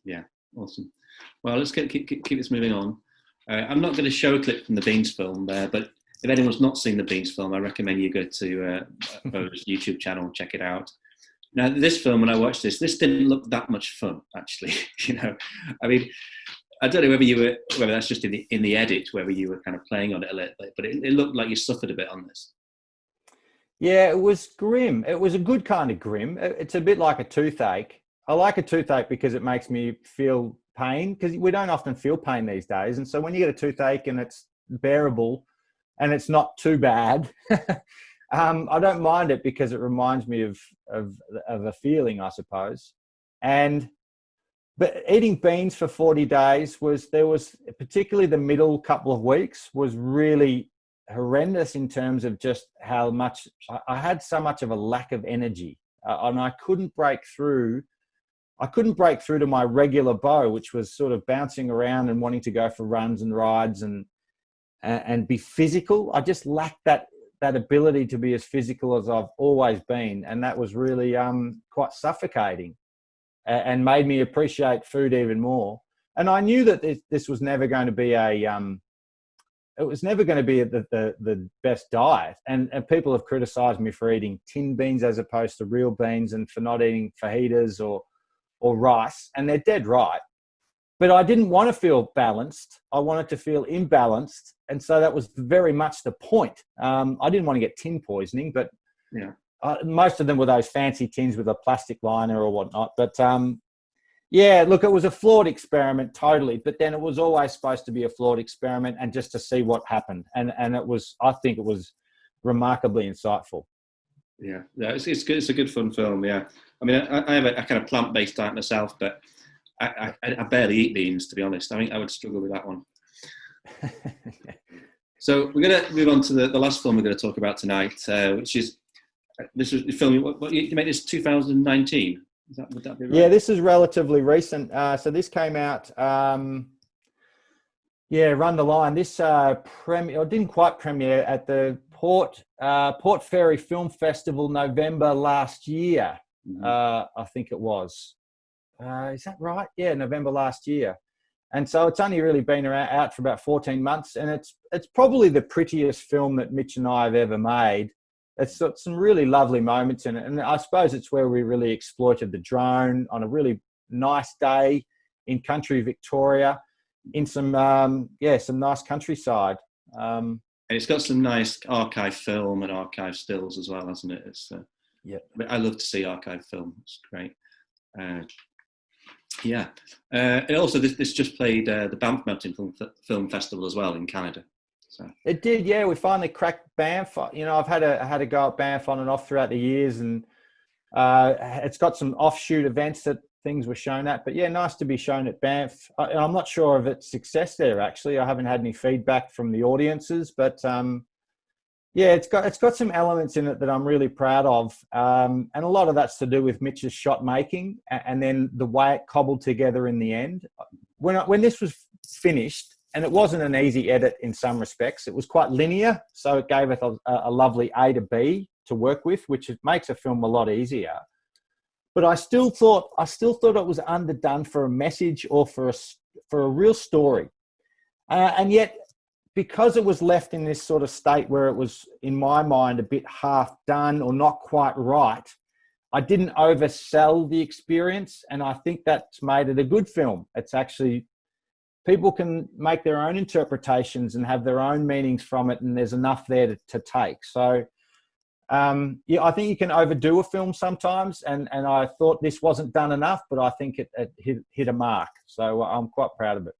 Yeah, awesome. Well, let's keep this moving on. I'm not going to show a clip from the Beans film there, but if anyone's not seen the Beans film, I recommend you go to Beau's YouTube channel and check it out. Now, this film, when I watched this didn't look that much fun, actually. You know, I mean, I don't know whether that's just in the edit, whether you were kind of playing on it a little bit, but it looked like you suffered a bit on this. Yeah, it was grim. It was a good kind of grim. It's a bit like a toothache. I like a toothache because it makes me feel pain, because we don't often feel pain these days. And so when you get a toothache and it's bearable and it's not too bad, I don't mind it because it reminds me of a feeling, I suppose. But eating beans for 40 days was particularly the middle couple of weeks was really horrendous in terms of just how much I had so much of a lack of energy, and I couldn't break through to my regular Beau, which was sort of bouncing around and wanting to go for runs and rides and be physical. I just lacked that ability to be as physical as I've always been, and that was really quite suffocating, and made me appreciate food even more. And I knew that this was never going to be the best diet. And people have criticised me for eating tin beans as opposed to real beans, and for not eating fajitas or rice, and they're dead right. But I didn't want to feel balanced. I wanted to feel imbalanced. And so that was very much the point. I didn't want to get tin poisoning, but yeah, most of them were those fancy tins with a plastic liner or whatnot. But yeah, look, it was a flawed experiment, totally. But then it was always supposed to be a flawed experiment, and just to see what happened. And I think it was remarkably insightful. Yeah, it's good. It's a good fun film. Yeah, I mean, I have a kind of plant-based diet myself, but I barely eat beans, to be honest. I think I would struggle with that one. So we're going to move on to the last film we're going to talk about tonight, which is this was the film. What you made this 2019? Would that be right? Yeah, this is relatively recent. So this came out. Run the Line. This didn't quite premiere at the Port Fairy Film Festival November last year. Mm-hmm. I think it was. Is that right? Yeah, November last year. And so it's only really been out for about 14 months, and it's probably the prettiest film that Mitch and I have ever made. It's got some really lovely moments in it, and I suppose it's where we really exploited the drone on a really nice day in country Victoria, in some nice countryside. And it's got some nice archive film and archive stills as well, hasn't it? Yeah. I love to see archive film. It's great. And also this just played the Banff Mountain Film Festival as well in Canada. So. It did, yeah. We finally cracked Banff. You know, I've had a go at Banff on and off throughout the years, and it's got some offshoot events that things were shown at. But yeah, nice to be shown at Banff. I'm not sure of its success there, actually. I haven't had any feedback from the audiences, but yeah, it's got some elements in it that I'm really proud of, and a lot of that's to do with Mitch's shot making, and then the way it cobbled together in the end. When this was finished, and it wasn't an easy edit in some respects, it was quite linear, so it gave us a lovely A to B to work with, which makes a film a lot easier. But I still thought it was underdone for a message or for a real story, and yet, because it was left in this sort of state where it was, in my mind, a bit half done or not quite right, I didn't oversell the experience, and I think that's made it a good film. It's actually, people can make their own interpretations and have their own meanings from it, and there's enough there to take. So, yeah, I think you can overdo a film sometimes, and I thought this wasn't done enough, but I think it hit a mark. So I'm quite proud of it.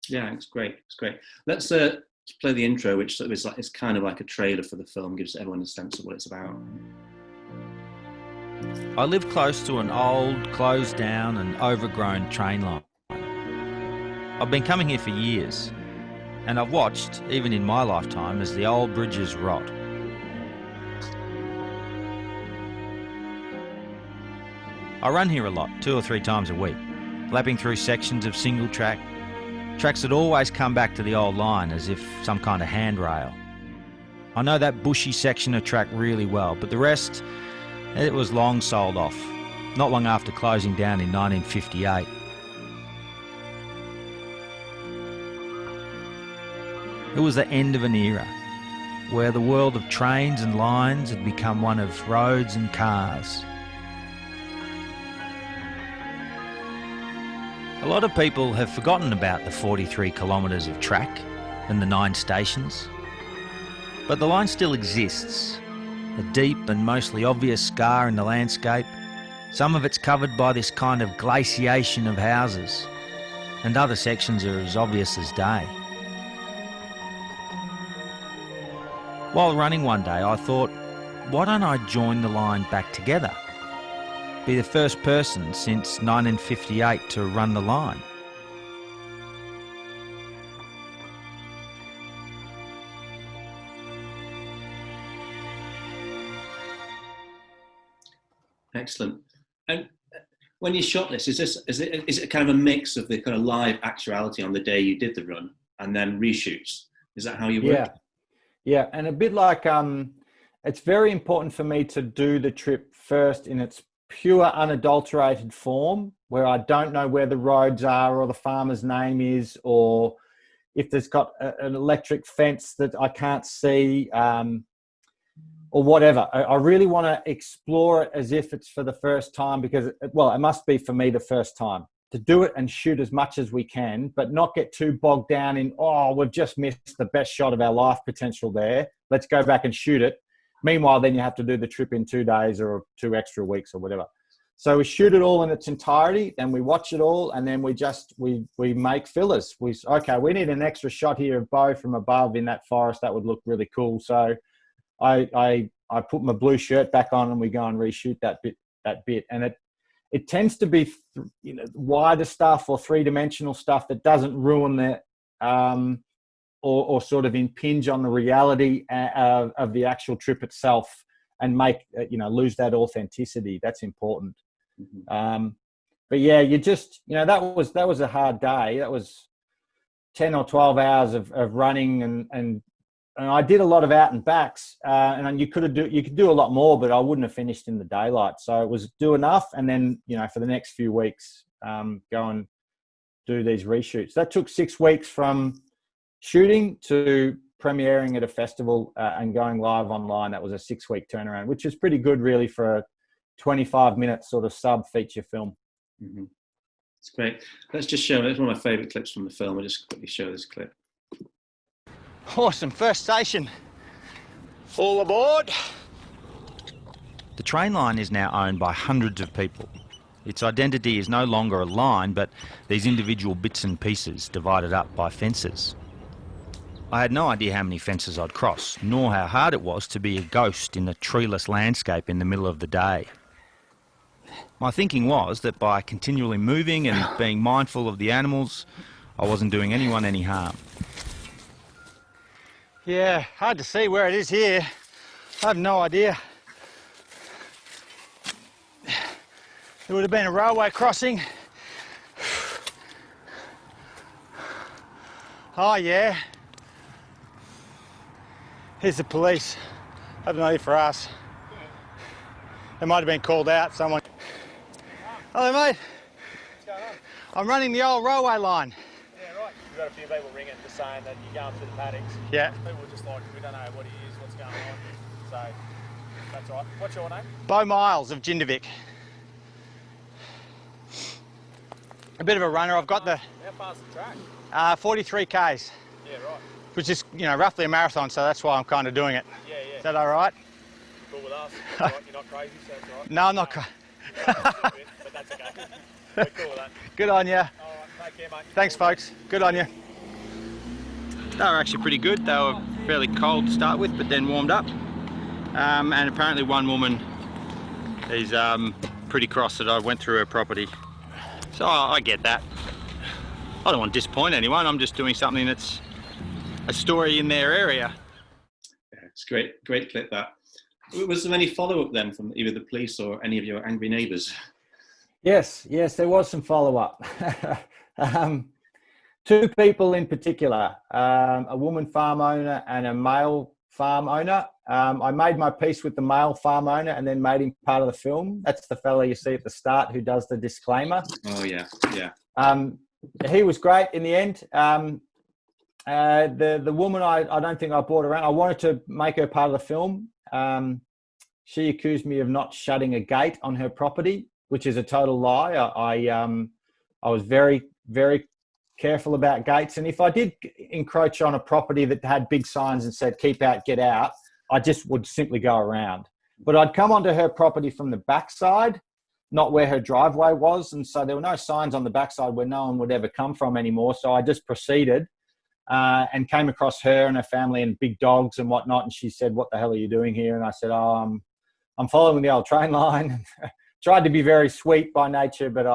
Yeah, it's great. It's great. Let's play the intro, which is like, it's kind of like a trailer for the film, gives everyone a sense of what it's about. I live close to an old, closed down and overgrown train line. I've been coming here for years, and I've watched, even in my lifetime, as the old bridges rot. I run here a lot, 2 or 3 times a week, lapping through sections of single track, tracks that always come back to the old line as if some kind of handrail. I know that bushy section of track really well, but the rest, it was long sold off, not long after closing down in 1958. It was the end of an era, where the world of trains and lines had become one of roads and cars. A lot of people have forgotten about the 43 kilometres of track and the 9 stations. But the line still exists, a deep and mostly obvious scar in the landscape. Some of it's covered by this kind of glaciation of houses, and other sections are as obvious as day. While running one day, I thought, why don't I join the line back together? Be the first person since 1958 to run the line. Excellent. And when you shot this, is it kind of a mix of the kind of live actuality on the day you did the run and then reshoots? Is that how you work? Yeah, and a bit like it's very important for me to do the trip first in its pure unadulterated form, where I don't know where the roads are or the farmer's name is, or if there's got an electric fence that I can't see, or whatever. I really want to explore it as if it's for the first time, because, well, it must be for me the first time to do it and shoot as much as we can, but not get too bogged down in, oh, we've just missed the best shot of our life potential there. Let's go back and shoot it. Meanwhile, then you have to do the trip in 2 days or 2 extra weeks or whatever. So we shoot it all in its entirety, then we watch it all, and then we make fillers. Okay, we need an extra shot here of Beau from above in that forest. That would look really cool. So I put my blue shirt back on and we go and reshoot that bit. And it tends to be, wider stuff or 3-dimensional stuff that doesn't ruin the, or sort of impinge on the reality of the actual trip itself and make, lose that authenticity. That's important. Mm-hmm. But yeah, that was a hard day. That was 10 or 12 hours of running and I did a lot of out and backs, and you could do a lot more, but I wouldn't have finished in the daylight. So it was do enough, and then for the next few weeks, go and do these reshoots. That took 6 weeks from shooting to premiering at a festival and going live online. That was a 6-week turnaround, which is pretty good, really, for a 25-minute sort of sub-feature film. Mm-hmm. It's great. Let's just show. It's one of my favourite clips from the film. I'll just quickly show this clip. Awesome, first station. All aboard. The train line is now owned by hundreds of people. Its identity is no longer a line, but these individual bits and pieces divided up by fences. I had no idea how many fences I'd cross, nor how hard it was to be a ghost in a treeless landscape in the middle of the day. My thinking was that by continually moving and being mindful of the animals, I wasn't doing anyone any harm. Yeah, hard to see where it is here. I have no idea. It would have been a railway crossing. Oh yeah. Here's the police. I have no idea for us. They might have been called out, someone. Hello mate. What's going on? I'm running the old railway line. Yeah, right. We've got a few people ringing just saying that you're going through the paddocks. Yeah. People are just like, we don't know what he is, what's going on. So, that's all right. What's your name? Beau Miles of Jindivik. A bit of a runner. I've got the... How far's the track? 43 Ks. Yeah, right. Which is, roughly a marathon, so that's why I'm kind of doing it. Yeah, yeah. Is that all right? Cool with us. Right. You're not crazy, so that's all right. No, I'm not crazy. But that's okay. We're cool with that. Good on you. All right, take care, mate. Thanks, folks. Good on you. They were actually pretty good. They were fairly cold to start with, but then warmed up. And apparently one woman is pretty cross that I went through her property. So I get that. I don't want to disappoint anyone. I'm just doing something that's a story in their area. Yeah, it's great clip that. Was there any follow-up then from either the police or any of your angry neighbours? Yes, there was some follow-up. 2 people in particular, a woman farm owner and a male farm owner. I made my peace with the male farm owner and then made him part of the film. That's the fella you see at the start who does the disclaimer. Oh, yeah. He was great in the end. The woman, I don't think I brought around. I wanted to make her part of the film. She accused me of not shutting a gate on her property, which is a total lie. I was very, very careful about gates. And if I did encroach on a property that had big signs and said, keep out, get out, I just would simply go around. But I'd come onto her property from the backside, not where her driveway was. And so there were no signs on the backside where no one would ever come from anymore. So I just proceeded and came across her and her family and big dogs and whatnot. And she said, what the hell are you doing here? And I said, oh, I'm following the old train line. Tried to be very sweet by nature, but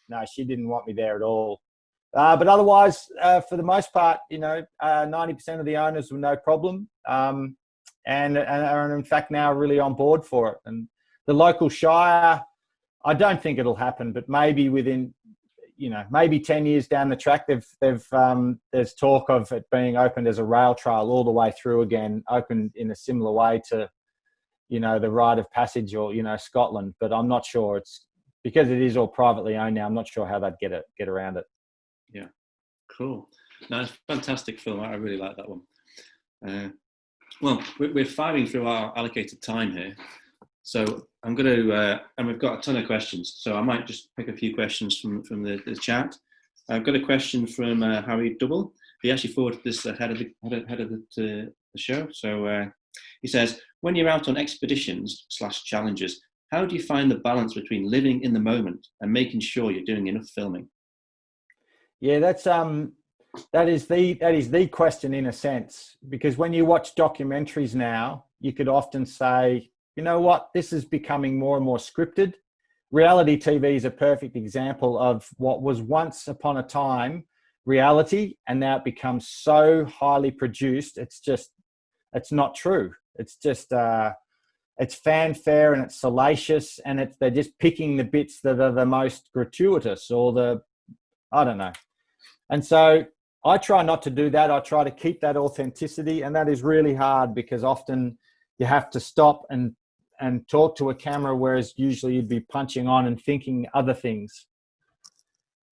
no, she didn't want me there at all. But otherwise, for the most part, 90% of the owners were no problem, and are in fact now really on board for it. And the local shire, I don't think it'll happen, but maybe within, maybe 10 years down the track, there's talk of it being opened as a rail trail all the way through again, opened in a similar way to, the rite of passage or, Scotland. But I'm not sure. It's because it is all privately owned now. I'm not sure how they'd get around it. Yeah, cool. No, it's a fantastic film. I really like that one. Well, we're firing through our allocated time here. So I'm going to, and we've got a ton of questions. So I might just pick a few questions from the chat. I've got a question from Harry Double. He actually forwarded this ahead of the show. So he says, when you're out on expeditions/challenges, how do you find the balance between living in the moment and making sure you're doing enough filming? Yeah, that is the question in a sense, because when you watch documentaries now, you could often say, you know what, this is becoming more and more scripted. Reality TV is a perfect example of what was once upon a time reality, and now it becomes so highly produced. It's not true. It's just, it's fanfare and it's salacious, and they're just picking the bits that are the most gratuitous or I don't know. And so I try not to do that. I try to keep that authenticity, and that is really hard because often you have to stop and talk to a camera, whereas usually you'd be punching on and thinking other things.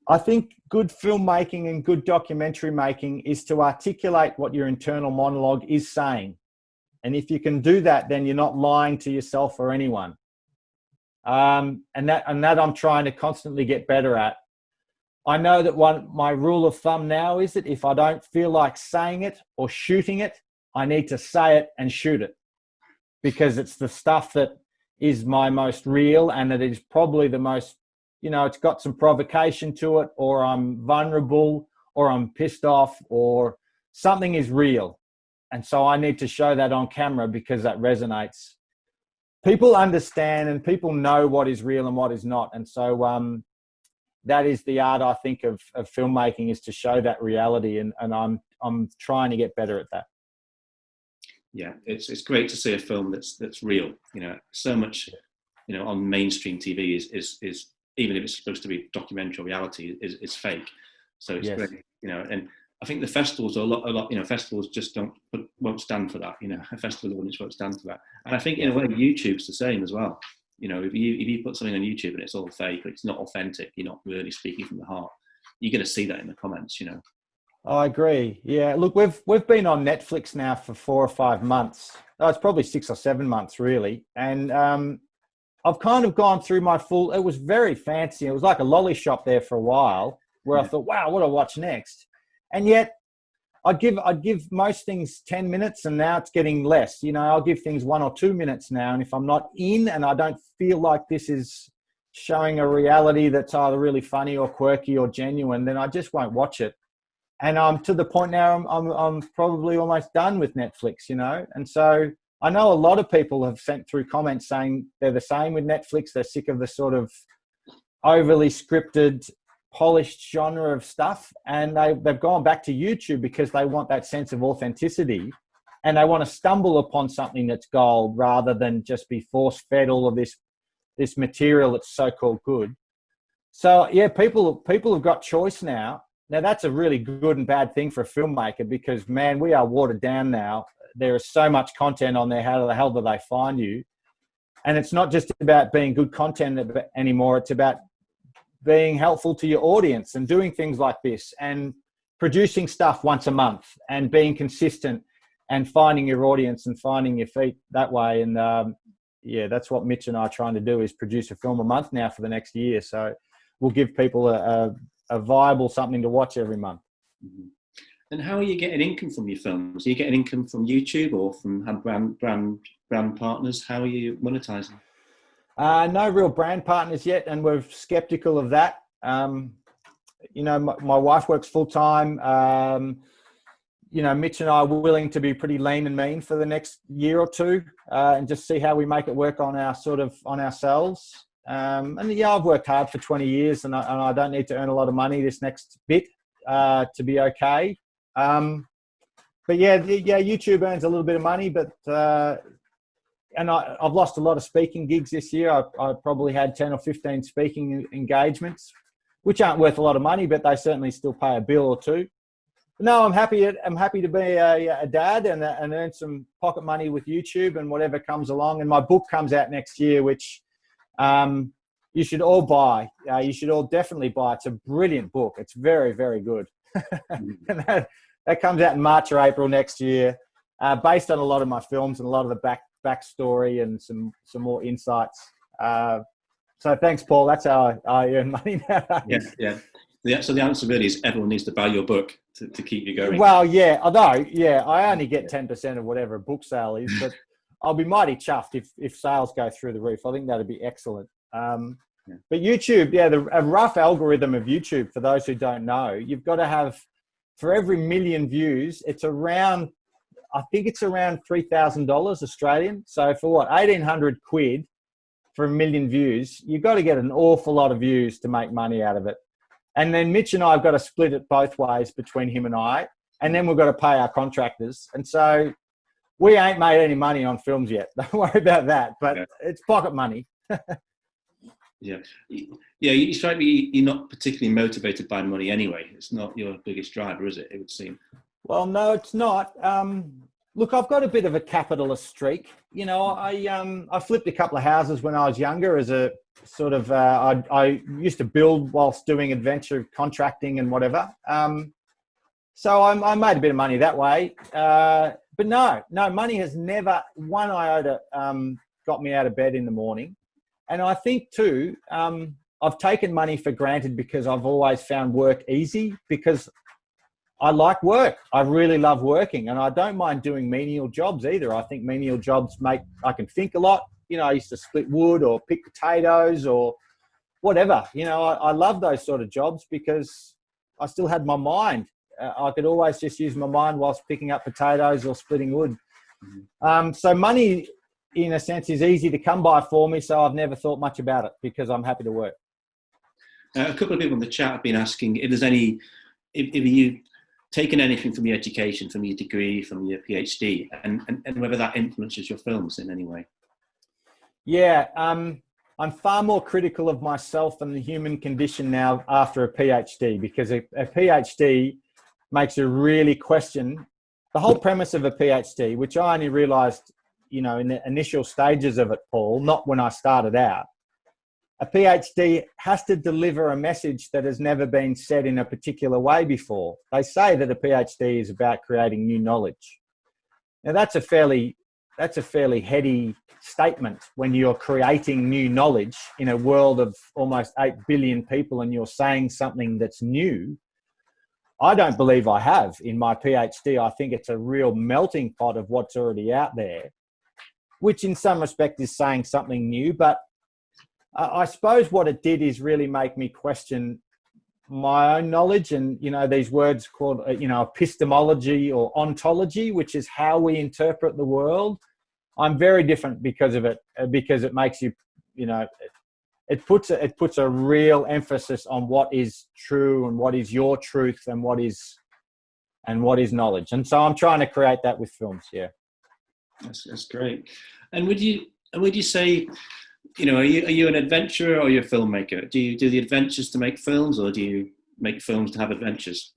I think good filmmaking and good documentary making is to articulate what your internal monologue is saying. And if you can do that, then you're not lying to yourself or anyone. And that I'm trying to constantly get better at. I know that my rule of thumb now is that if I don't feel like saying it or shooting it, I need to say it and shoot it, because it's the stuff that is my most real, and it is probably the most, it's got some provocation to it, or I'm vulnerable, or I'm pissed off, or something is real. And so I need to show that on camera because that resonates. People understand and people know what is real and what is not. And so that is the art, I think, of filmmaking, is to show that reality. And I'm trying to get better at that. Yeah, it's great to see a film that's real. So much, on mainstream TV is even if it's supposed to be documentary reality, is fake. So it's great, and I think the festivals are a lot, festivals just won't stand for that. A festival audience won't stand for that. And I think in a way, YouTube's the same as well. If you put something on YouTube and it's all fake, or it's not authentic, you're not really speaking from the heart, you're going to see that in the comments, I agree. Yeah, look, we've been on Netflix now for 4 or 5 months. Oh, it's probably 6 or 7 months, really. And I've kind of gone through it was very fancy. It was like a lolly shop there for a while, where I thought, wow, what do I watch next? And yet I'd give most things 10 minutes, and now it's getting less. I'll give things 1 or 2 minutes now. And if I'm not in and I don't feel like this is showing a reality that's either really funny or quirky or genuine, then I just won't watch it. And I'm to the point now, I'm probably almost done with Netflix, And so I know a lot of people have sent through comments saying they're the same with Netflix. They're sick of the sort of overly scripted, polished genre of stuff, and they've gone back to YouTube because they want that sense of authenticity, and they want to stumble upon something that's gold rather than just be force-fed all of this material that's so-called good. So yeah, people have got choice now. Now that's a really good and bad thing for a filmmaker, because man, we are watered down now. There is so much content on there. How the hell do they find you? And it's not just about being good content anymore. It's about being helpful to your audience and doing things like this and producing stuff once a month and being consistent and finding your audience and finding your feet that way. And yeah, that's what Mitch and I are trying to do, is produce a film a month now for the next year. So will give people a viable something to watch every month. Mm-hmm. And how are you getting income from your films? Are you getting income from YouTube or from brand partners? How are you monetizing? No real brand partners yet, and we're skeptical of that. You know, my wife works full time. You know, Mitch and I are willing to be pretty lean and mean for the next year or two, and just see how we make it work on ourselves. And yeah, I've worked hard for 20 years, and I don't need to earn a lot of money this next bit to be okay. But yeah, YouTube earns a little bit of money, but and I've lost a lot of speaking gigs this year. I probably had 10 or 15 speaking engagements, which aren't worth a lot of money, but they certainly still pay a bill or two. No, I'm happy to be a dad and earn some pocket money with YouTube and whatever comes along. And my book comes out next year, which you should all buy. You should all definitely buy. It's a brilliant book. It's very, very good. And that comes out in March or April next year, based on a lot of my films and a lot of the backstory and some more insights. So thanks, Paul. That's how I earn money now. Yeah. So the answer really is everyone needs to buy your book to keep you going. Well, yeah, although, yeah, I only get 10% of whatever a book sale is, but I'll be mighty chuffed if sales go through the roof. I think that'd be excellent. But YouTube, a rough algorithm of YouTube, for those who don't know, you've got to have, for every million views, it's around, I think it's around $3,000 Australian. So for what, 1,800 quid for 1 million views, you've got to get an awful lot of views to make money out of it. And then Mitch and I have got to split it both ways between him and I, and then we've got to pay our contractors. And so we ain't made any money on films yet. Don't worry about that, but it's pocket money. Yeah. You strike me, you're not particularly motivated by money anyway. It's not your biggest driver, is it? It would seem. Well, no, it's not. Look, I've got a bit of a capitalist streak. You know, I flipped a couple of houses when I was younger as a sort of, I used to build whilst doing adventure contracting and whatever. So I made a bit of money that way. But no, money has never, one iota, got me out of bed in the morning. And I think too, I've taken money for granted because I've always found work easy, because I like work. I really love working, and I don't mind doing menial jobs either. I think menial jobs I can think a lot. You know, I used to split wood or pick potatoes or whatever. You know, I love those sort of jobs because I still had my mind. I could always just use my mind whilst picking up potatoes or splitting wood. So money, in a sense, is easy to come by for me. So I've never thought much about it because I'm happy to work. A couple of people in the chat have been asking if there's any, if you taken anything from your education, from your degree, from your PhD, and whether that influences your films in any way. Yeah, I'm far more critical of myself and the human condition now after a PhD, because a PhD makes you really question the whole premise of a PhD, which I only realised, you know, in the initial stages of it, Paul, not when I started out. A PhD has to deliver a message that has never been said in a particular way before. They say that a PhD is about creating new knowledge. Now that's a fairly heady statement when you're creating new knowledge in a world of almost 8 billion people and you're saying something that's new. I don't believe I have in my PhD. I think it's a real melting pot of what's already out there, which in some respect is saying something new, but I suppose what it did is really make me question my own knowledge and, you know, these words called, you know, epistemology or ontology, which is how we interpret the world. I'm very different because of it, because it makes you, you know, it puts a real emphasis on what is true and what is your truth and what is knowledge. And so I'm trying to create that with films. Yeah. That's great. And would you say, you know, are you an adventurer or you're a filmmaker? Do you do the adventures to make films, or do you make films to have adventures?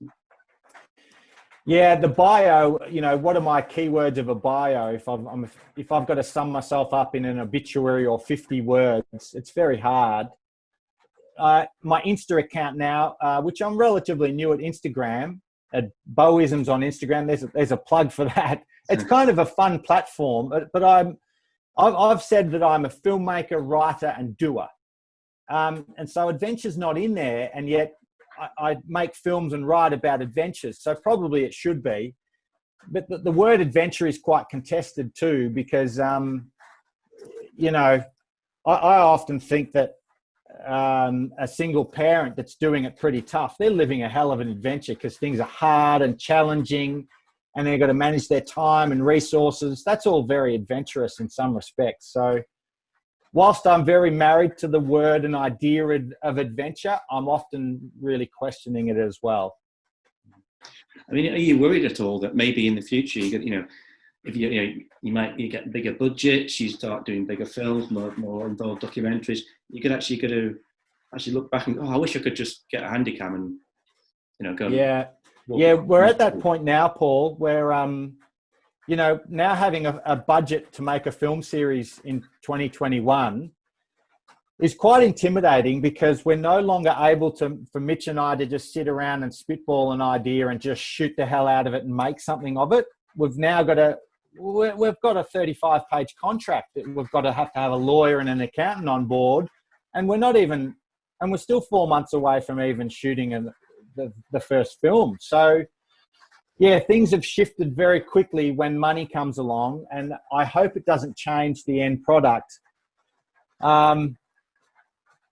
Yeah, the bio, you know, what are my keywords of a bio? If I've got to sum myself up in an obituary or 50 words, it's very hard. My Insta account now, which I'm relatively new at Instagram, at Beauisms on Instagram, there's a plug for that. It's kind of a fun platform, but I've said that I'm a filmmaker, writer, and doer. And so adventure's not in there, and yet I make films and write about adventures. So probably it should be. But the word adventure is quite contested too, because, you know, I often think that a single parent that's doing it pretty tough, they're living a hell of an adventure because things are hard and challenging, and they've got to manage their time and resources. That's all very adventurous in some respects. So whilst I'm very married to the word and idea of adventure, I'm often really questioning it as well. I mean, are you worried at all that maybe in the future you get, you know, if you get bigger budgets, you start doing bigger films, more involved documentaries, you could actually look back and go, oh, I wish I could just get a handycam and, you know, go. Yeah. We're at that point now, Paul, where, you know, now having a budget to make a film series in 2021 is quite intimidating, because we're no longer able for Mitch and I to just sit around and spitball an idea and just shoot the hell out of it and make something of it. We've now got a 35-page contract that we've got to have a lawyer and an accountant on board, and we're still 4 months away from even shooting the first film. So yeah, things have shifted very quickly when money comes along, and I hope it doesn't change the end product.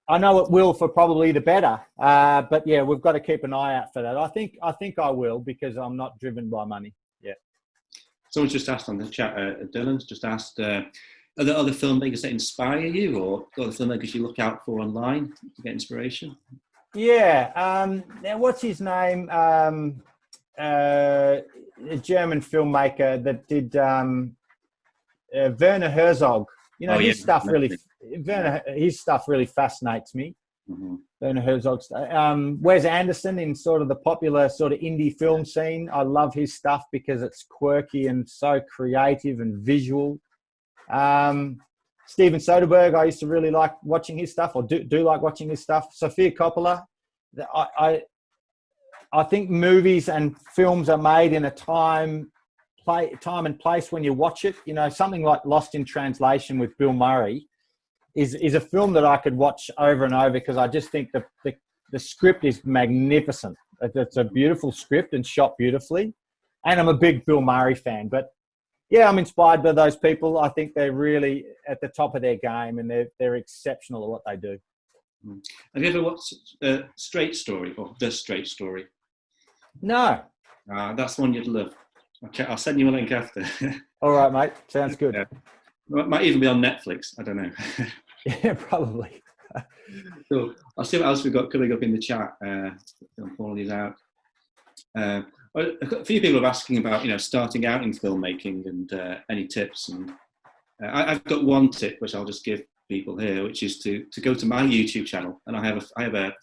I know it will, for probably the better, but yeah, we've got to keep an eye out for that. I think I will, because I'm not driven by money. Yeah. Someone's just asked on the chat, Dylan's just asked, are there other filmmakers that inspire you, or other filmmakers you look out for online to get inspiration? Yeah. Now, what's his name? A German filmmaker that did Werner Herzog. You know, his stuff really fascinates me. Mm-hmm. Werner Herzog's Wes Anderson in sort of the popular sort of indie film scene. I love his stuff because it's quirky and so creative and visual. Steven Soderbergh, I used to really like watching his stuff, or do like watching his stuff. Sofia Coppola. I think movies and films are made in a time and place when you watch it. You know, something like Lost in Translation with Bill Murray is a film that I could watch over and over, because I just think the script is magnificent. It's a beautiful script and shot beautifully. And I'm a big Bill Murray fan. But yeah, I'm inspired by those people. I think they're really at the top of their game, and they're exceptional at what they do. Have you ever watched Straight Story, or The Straight Story? No. That's one you'd love. I'll send you a link after. All right, mate. Sounds good. Yeah. It might even be on Netflix. I don't know. Yeah, probably. So I'll see what else we've got coming up in the chat. I'll pull these out. A few people are asking about, you know, starting out in filmmaking and any tips. And I've got one tip which I'll just give people here, which is to go to my YouTube channel, and I have a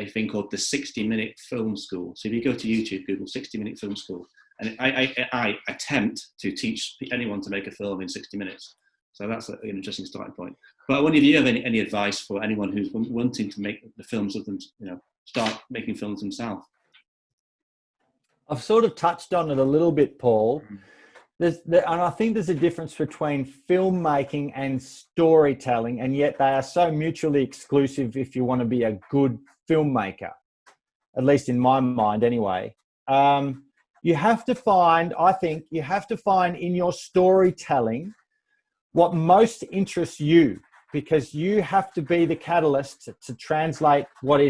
thing called the 60-minute film school. So if you go to YouTube, Google 60-minute film school, and I attempt to teach anyone to make a film in 60 minutes. So that's an interesting starting point. But I wonder if you have any advice for anyone who's wanting to make the films of them, you know, start making films themselves. I've sort of touched on it a little bit, Paul. And I think there's a difference between filmmaking and storytelling, and yet they are so mutually exclusive if you want to be a good filmmaker, at least in my mind anyway. You have to find in your storytelling what most interests you, because you have to be the catalyst to translate what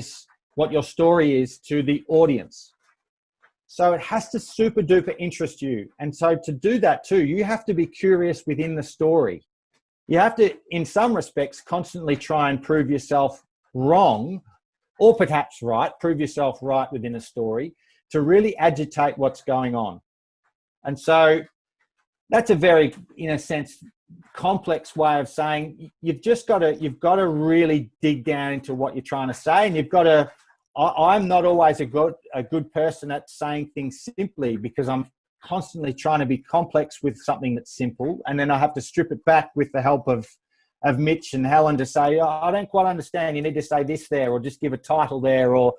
your story is to the audience. So it has to super duper interest you. And so to do that too, you have to be curious within the story. You have to, in some respects, constantly try and prove yourself wrong, or perhaps right, prove yourself right within a story to really agitate what's going on. And so that's a very, in a sense, complex way of saying you've got to really dig down into what you're trying to say, and you've got to. I'm not always a good person at saying things simply, because I'm constantly trying to be complex with something that's simple, and then I have to strip it back with the help of Mitch and Helen to say, oh, I don't quite understand. You need to say this there, or just give a title there, or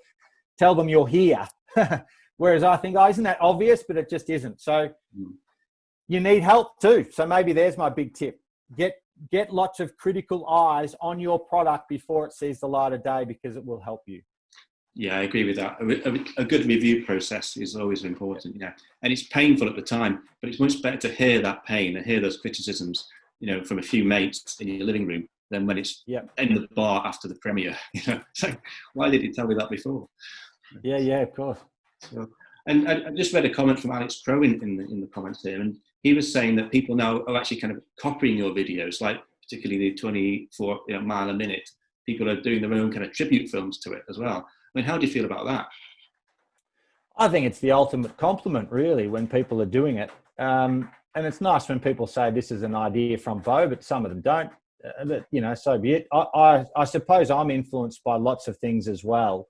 tell them you're here. Whereas I think, oh, isn't that obvious? But it just isn't. So you need help too. So maybe there's my big tip. get lots of critical eyes on your product before it sees the light of day, because it will help you. Yeah, I agree with that. A good review process is always important, and it's painful at the time, but it's much better to hear that pain and hear those criticisms, from a few mates in your living room than when it's in the bar after the premiere. It's like, why did you tell me that before? Yeah, of course. So, and I just read a comment from Alex Crow in the comments here, and he was saying that people now are actually kind of copying your videos, like particularly the 24 mile a minute. People are doing their own kind of tribute films to it as well. I mean, how do you feel about that? I think it's the ultimate compliment, really, when people are doing it. And it's nice when people say this is an idea from Beau, but some of them don't. So be it. I suppose I'm influenced by lots of things as well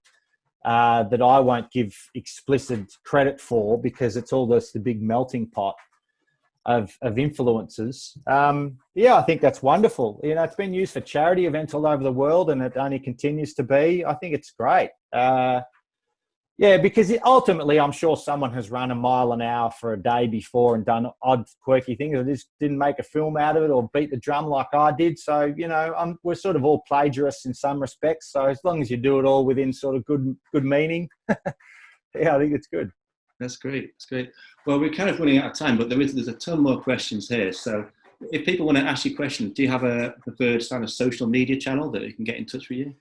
that I won't give explicit credit for, because it's all this the big melting pot of influences. I think that's wonderful. It's been used for charity events all over the world, and it only continues to be. I think it's great. Because ultimately, I'm sure someone has run a mile an hour for a day before and done odd, quirky things, or just didn't make a film out of it, or beat the drum like I did. So, we're sort of all plagiarists in some respects. So as long as you do it all within sort of good meaning, I think it's good. That's great. That's great. Well, we're kind of running out of time, but there's a ton more questions here. So if people want to ask you questions, do you have a preferred kind of social media channel that you can get in touch with you?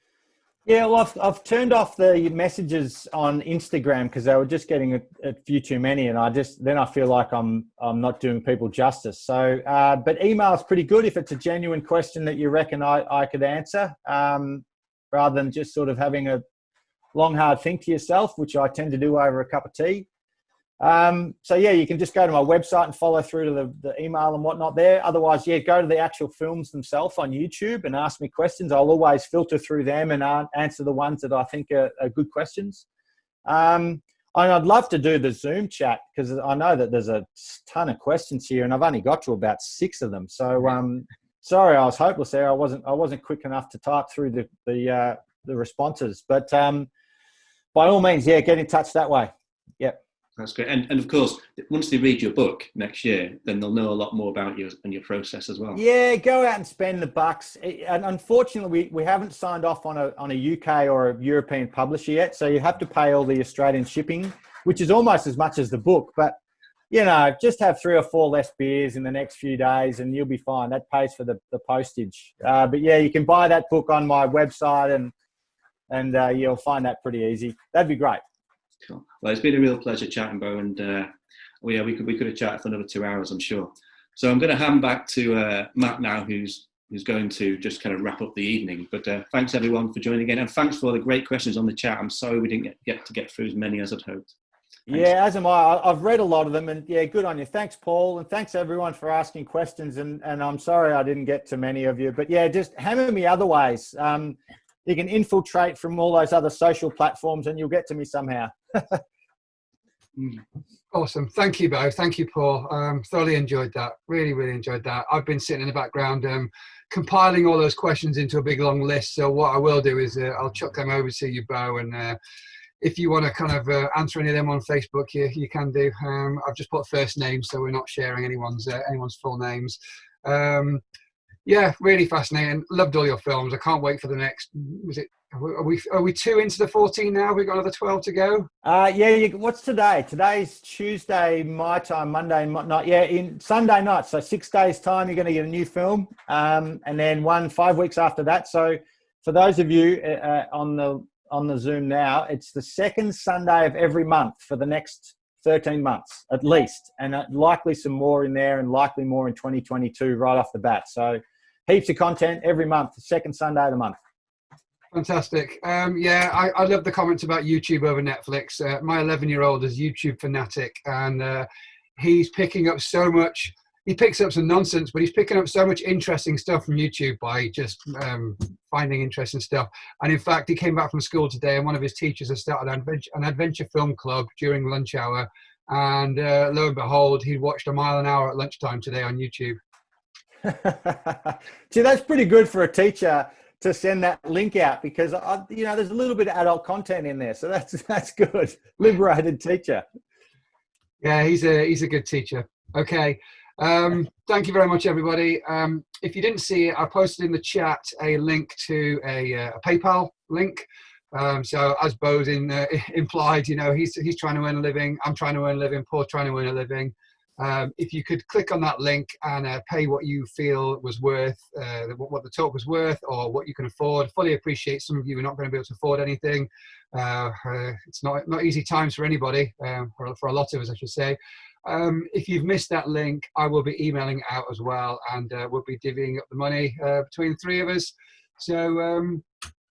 Yeah, well, I've turned off the messages on Instagram because they were just getting a few too many, and then I feel like I'm not doing people justice. So, but email is pretty good if it's a genuine question that you reckon I could answer, rather than just sort of having a long, hard think to yourself, which I tend to do over a cup of tea. You can just go to my website and follow through to the email and whatnot there. Otherwise, go to the actual films themselves on YouTube and ask me questions. I'll always filter through them and answer the ones that I think are good questions. And I'd love to do the Zoom chat, because I know that there's a ton of questions here, and I've only got to about 6 of them. So, sorry, I was hopeless there. I wasn't quick enough to type through the responses, but by all means, get in touch that way. Yep. That's great. And of course, once they read your book next year, then they'll know a lot more about you and your process as well. Yeah, go out and spend the bucks. And unfortunately, we haven't signed off on a UK or a European publisher yet. So you have to pay all the Australian shipping, which is almost as much as the book. But, just have 3 or 4 less beers in the next few days and you'll be fine. That pays for the postage. But you can buy that book on my website and you'll find that pretty easy. That'd be great. Cool. Well, it's been a real pleasure chatting, Beau, and we could have chatted for another 2 hours, I'm sure. So I'm going to hand back to Matt now, who's going to just kind of wrap up the evening. But thanks everyone for joining again, and thanks for all the great questions on the chat. I'm sorry we didn't get through as many as I'd hoped. Thanks. Yeah, as am I. I've read a lot of them, and good on you. Thanks, Paul, and thanks everyone for asking questions. And I'm sorry I didn't get to many of you, but just hammer me otherwise. You can infiltrate from all those other social platforms and you'll get to me somehow. Awesome. Thank you, Beau. Thank you, Paul. Thoroughly enjoyed that. Really, really enjoyed that. I've been sitting in the background compiling all those questions into a big long list. So what I will do is I'll chuck them over to you, Beau. And if you want to kind of answer any of them on Facebook, you can do. I've just put first names, so we're not sharing anyone's full names. Really fascinating. Loved all your films. I can't wait for the next. Are we 2 into the 14 now? We've got another 12 to go. What's today? Today's Tuesday, my time. Monday night. In Sunday night. So 6 days time, you're going to get a new film, and then 5 weeks after that. So for those of you on the Zoom now, it's the second Sunday of every month for the next 13 months at least, and likely some more in there, and likely more in 2022 right off the bat. So heaps of content every month, the second Sunday of the month. Fantastic. I love the comments about YouTube over Netflix. My 11-year-old is YouTube fanatic, and he's picking up so much. He picks up some nonsense, but he's picking up so much interesting stuff from YouTube by just finding interesting stuff. And in fact, he came back from school today, and one of his teachers has started an adventure film club during lunch hour. And lo and behold, he watched a mile an hour at lunchtime today on YouTube. See, that's pretty good for a teacher to send that link out, because there's a little bit of adult content in there, so that's good. Liberated teacher. Yeah, he's a good teacher. Okay. Thank you very much, everybody. If you didn't see it, I posted in the chat a link to a PayPal link. So as Beau's implied, you know, he's trying to earn a living. I'm trying to earn a living. Paul's trying to earn a living. If you could click on that link and pay what you feel was worth, what the talk was worth, or what you can afford. Fully appreciate some of you are not going to be able to afford anything. It's not easy times for anybody, for a lot of us, I should say. If you've missed that link, I will be emailing it out as well, and we'll be divvying up the money between the three of us. So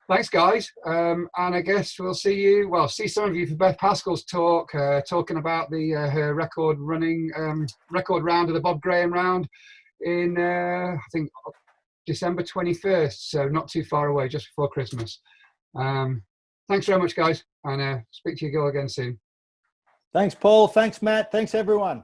thanks, guys, and I guess we'll see some of you for Beth Pascal's talk, talking about her record round of the Bob Graham round in I think December 21st, so not too far away, just before Christmas. Thanks very much, guys, and speak to you all again soon. Thanks, Paul. Thanks, Matt. Thanks, everyone.